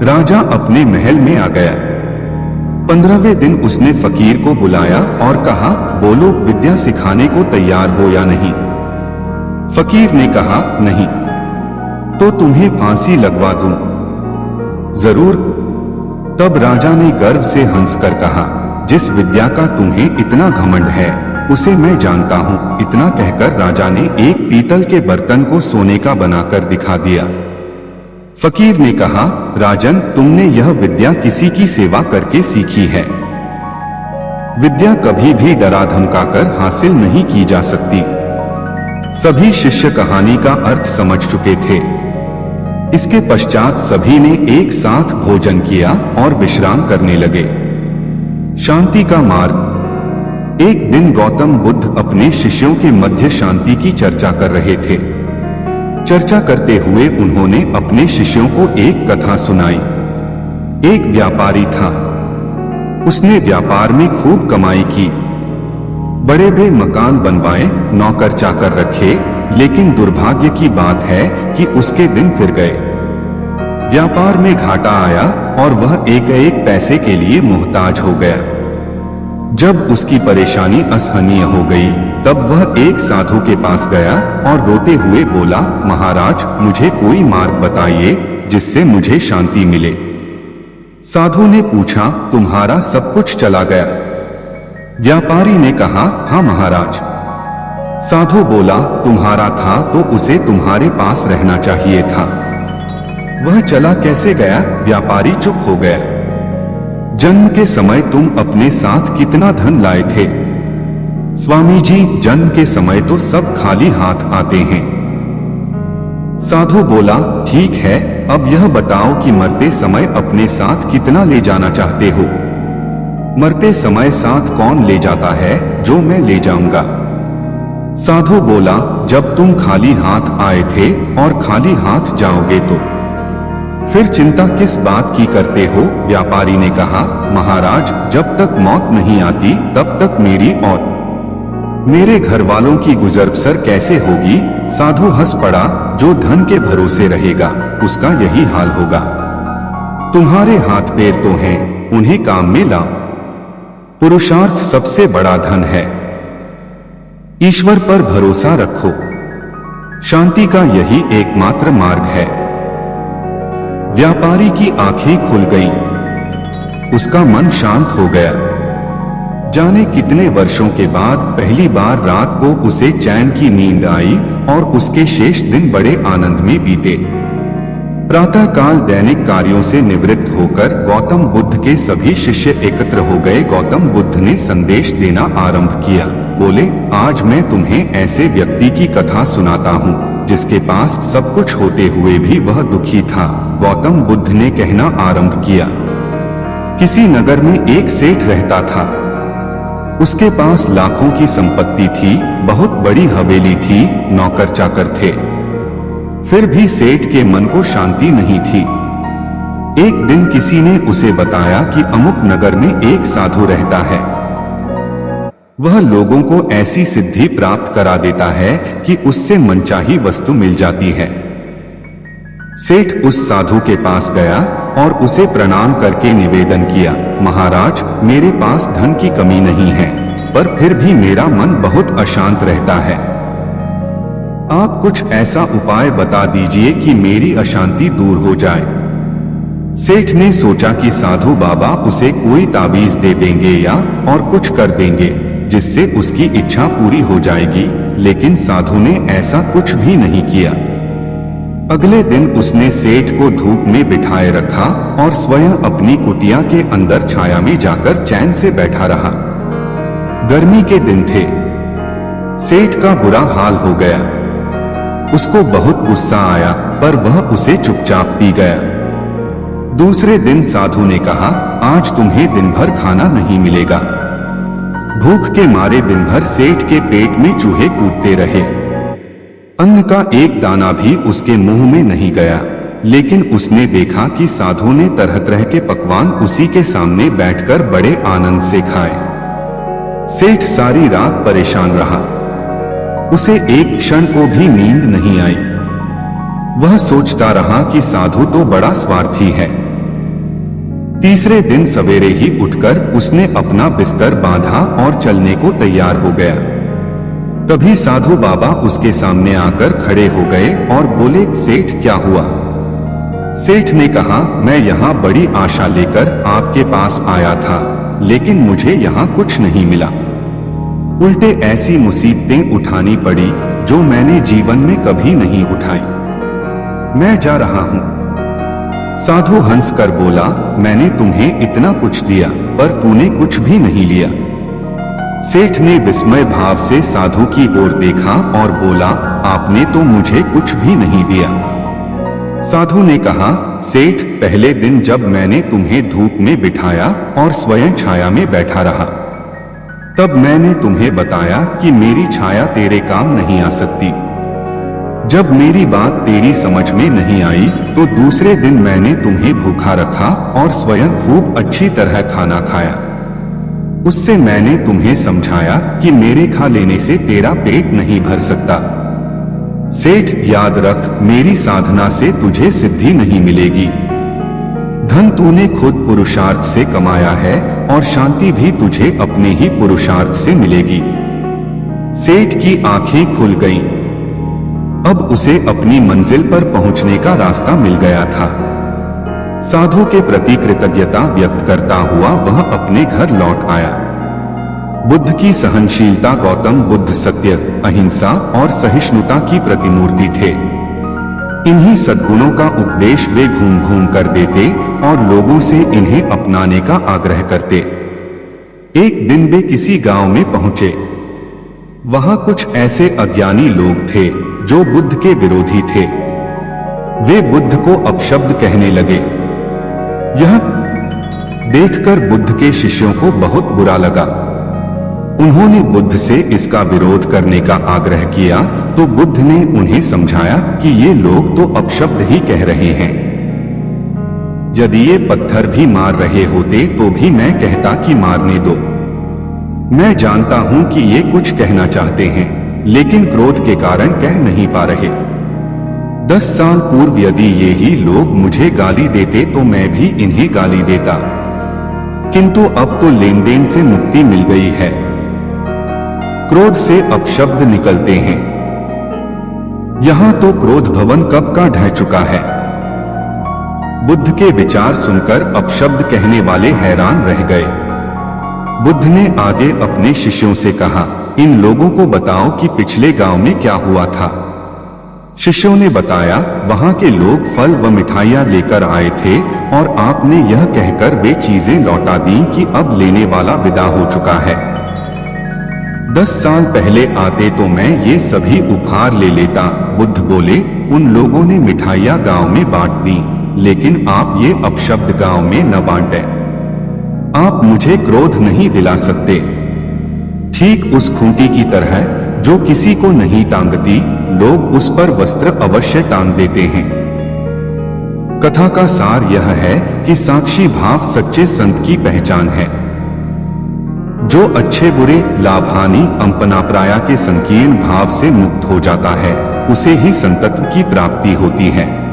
राजा अपने महल में आ गया। 15वें दिन उसने फकीर को बुलाया और कहा, बोलो, विद्या सिखाने को तैयार हो या नहीं? फकीर ने कहा, नहीं। तो तुम्हें फांसी लगवा दूं? जरूर। तब राजा ने गर्व से हंसकर कहा, जिस विद्या का तुम्हें इतना घमंड है उसे मैं जानता हूं। इतना कहकर राजा ने एक पीतल के बर्तन को सोने का बनाकर दिखा दिया। फकीर ने कहा, राजन, तुमने यह विद्या किसी की सेवा करके सीखी है। विद्या कभी भी डरा धमकाकर हासिल नहीं की जा सकती। सभी शिष्य कहानी का अर्थ समझ चुके थे। इसके पश्चात सभी ने एक साथ भोजन किया और विश्राम करने लगे। शांति का मार्ग। एक दिन गौतम बुद्ध अपने शिष्यों के मध्य शांति की चर्चा कर रहे थे। चर्चा करते हुए उन्होंने अपने शिष्यों को एक कथा सुनाई। एक व्यापारी था। उसने व्यापार में खूब कमाई की, बड़े बड़े मकान बनवाए, नौकर चाकर रखे, लेकिन दुर्भाग्य की बात है कि उसके दिन फिर गए। व्यापार में घाटा आया और वह एक एक पैसे के लिए मोहताज हो गया। जब उसकी परेशानी असहनीय हो गई, तब वह एक साधु के पास गया और रोते हुए बोला, महाराज, मुझे कोई मार्ग बताइए जिससे मुझे शांति मिले। साधु ने पूछा, तुम्हारा सब कुछ चला गया? व्यापारी ने कहा, हाँ महाराज। साधु बोला, तुम्हारा था तो उसे तुम्हारे पास रहना चाहिए था। वह चला कैसे गया? व्यापारी चुप हो गया। जन्म के समय तुम अपने साथ कितना धन लाए थे? स्वामी जी, जन्म के समय तो सब खाली हाथ आते हैं। साधु बोला, ठीक है, अब यह बताओ कि मरते समय अपने साथ कितना ले जाना चाहते हो? मरते समय साथ कौन ले जाता है? जो मैं ले जाऊंगा। साधु बोला, जब तुम खाली हाथ आए थे और खाली हाथ जाओगे तो फिर चिंता किस बात की करते हो? व्यापारी ने कहा, महाराज, जब तक मौत नहीं आती तब तक मेरी और मेरे घर वालों की गुजर बसर कैसे होगी? साधु हंस पड़ा, जो धन के भरोसे रहेगा उसका यही हाल होगा। तुम्हारे हाथ पैर तो हैं, उन्हें काम में लाओ। पुरुषार्थ सबसे बड़ा धन है। ईश्वर पर भरोसा रखो। शांति का यही एकमात्र मार्ग है। व्यापारी की आंखें खुल गईं। उसका मन शांत हो गया। जाने कितने वर्षों के बाद पहली बार रात को उसे चैन की नींद आई और उसके शेष दिन बड़े आनंद में बीते। प्रातःकाल दैनिक कार्यों से निवृत्त होकर गौतम बुद्ध के सभी शिष्य एकत्र हो गए। गौतम बुद्ध ने संदेश देना आरंभ किया। बोले, आज मैं तुम्हें ऐसे व्यक्ति की कथा सुनाता हूँ जिसके पास सब कुछ होते हुए भी वह दुखी था। गौतम बुद्ध ने कहना आरंभ किया। किसी नगर में एक सेठ रहता था। उसके पास लाखों की संपत्ति थी, बहुत बड़ी हवेली थी, नौकर चाकर थे। फिर भी सेठ के मन को शांति नहीं थी। एक दिन किसी ने उसे बताया कि अमुक नगर में एक साधु रहता है। वह लोगों को ऐसी सिद्धि प्राप्त करा देता है कि उससे मनचाही वस्तु मिल जाती है। सेठ उस साधु के पास गया और उसे प्रणाम करके निवेदन किया, महाराज, मेरे पास धन की कमी नहीं है, पर फिर भी मेरा मन बहुत अशांत रहता है। आप कुछ ऐसा उपाय बता दीजिए कि मेरी अशांति दूर हो जाए। सेठ ने सोचा कि साधु बाबा उसे कोई ताबीज दे देंगे या और कुछ कर देंगे जिससे उसकी इच्छा पूरी हो जाएगी, लेकिन साधु ने ऐसा कुछ भी नहीं किया। अगले दिन उसने सेठ को धूप में बिठाए रखा और स्वयं अपनी कुटिया के अंदर छाया में जाकर चैन से बैठा रहा। गर्मी के दिन थे। सेठ का बुरा हाल हो गया। उसको बहुत गुस्सा आया, पर वह उसे चुपचाप पी गया। दूसरे दिन साधु ने कहा, आज तुम्हें दिन भर खाना नहीं मिलेगा। भूख के मारे दिन भर सेठ के पेट में चूहे कूदते रहे। अन्न का एक दाना भी उसके मुंह में नहीं गया, लेकिन उसने देखा कि साधु ने तरह तरह के पकवान उसी के सामने बैठकर बड़े आनंद से खाए। सेठ सारी रात परेशान रहा। उसे एक क्षण को भी नींद नहीं आई। वह सोचता रहा कि साधु तो बड़ा स्वार्थी है। तीसरे दिन सवेरे ही उठकर उसने अपना बिस्तर बांधा और चलने को तैयार हो गया। तभी साधु बाबा उसके सामने आकर खड़े हो गए और बोले, सेठ क्या हुआ? सेठ ने कहा, मैं यहाँ बड़ी आशा लेकर आपके पास आया था, लेकिन मुझे यहाँ कुछ नहीं मिला। उल्टे ऐसी मुसीबतें उठानी पड़ी जो मैंने जीवन में कभी नहीं उठाई। मैं जा रहा हूं। साधु हंसकर बोला, मैंने तुम्हें इतना कुछ दिया, पर तूने कुछ भी नहीं लिया। सेठ ने विस्मय भाव से साधु की ओर देखा और बोला, आपने तो मुझे कुछ भी नहीं दिया। साधु ने कहा, सेठ, पहले दिन जब मैंने तुम्हें धूप में बिठाया और स्वयं छाया में बैठा रहा, तब मैंने तुम्हें बताया कि मेरी छाया तेरे काम नहीं आ सकती। जब मेरी बात तेरी समझ में नहीं आई तो दूसरे दिन मैंने तुम्हें भूखा रखा और स्वयं खूब अच्छी तरह खाना खाया। उससे मैंने तुम्हें समझाया कि मेरे खा लेने से तेरा पेट नहीं भर सकता। सेठ, याद रख, मेरी साधना से तुझे सिद्धि नहीं मिलेगी। धन तूने खुद पुरुषार्थ से कमाया है और शांति भी तुझे अपने ही पुरुषार्थ से मिलेगी। सेठ की आंखें खुल गईं। अब उसे अपनी मंजिल पर पहुंचने का रास्ता मिल गया था। साधु के प्रति कृतज्ञता व्यक्त करता हुआ वह अपने घर लौट आया। बुद्ध की सहनशीलता, गौतम बुद्ध सत्य, अहिंसा और सहिष्णुता की प्रतिमूर्ति थे। इन्हीं सद्गुणों का उपदेश वे घूम घूम कर देते और लोगों से इन्हें अपनाने का आग्रह करते। एक दिन वे किसी गांव में पहुंचे। वहां कुछ ऐसे अज्ञानी लोग थे जो बुद्ध के विरोधी थे। वे बुद्ध को अपशब्द कहने लगे। यह देखकर बुद्ध के शिष्यों को बहुत बुरा लगा। उन्होंने बुद्ध से इसका विरोध करने का आग्रह किया तो बुद्ध ने उन्हें समझाया कि ये लोग तो अपशब्द ही कह रहे हैं। यदि ये पत्थर भी मार रहे होते तो भी मैं कहता कि मारने दो। मैं जानता हूं कि ये कुछ कहना चाहते हैं, लेकिन क्रोध के कारण कह नहीं पा रहे। 10 साल पूर्व यदि ये ही लोग मुझे गाली देते तो मैं भी इन्हें गाली देता, किंतु अब तो लेन देन से मुक्ति मिल गई है। क्रोध से अपशब्द निकलते हैं। यहाँ तो क्रोध भवन कब का ढह चुका है। बुद्ध के विचार सुनकर अपशब्द कहने वाले हैरान रह गए। बुद्ध ने आगे अपने शिष्यों से कहा, इन लोगों को बताओ कि पिछले गांव में क्या हुआ था। शिष्यों ने बताया, वहां के लोग फल व मिठाइयां लेकर आए थे और आपने यह कहकर वे चीजें लौटा दी कि अब लेने वाला विदा हो चुका है। 10 साल पहले आते तो मैं ये सभी उपहार ले लेता। बुद्ध बोले, उन लोगों ने मिठाइयां गांव में बांट दी, लेकिन आप ये अपशब्द गांव में न बांटे। आप मुझे क्रोध नहीं दिला सकते। ठीक उस खूंटी की तरह जो किसी को नहीं टांगती, लोग उस पर वस्त्र अवश्य टांग देते हैं। कथा का सार यह है कि साक्षी भाव सच्चे संत की पहचान है। जो अच्छे बुरे, लाभ हानि, अंपनाप्राया के संकीर्ण भाव से मुक्त हो जाता है, उसे ही संतत्व की प्राप्ति होती है।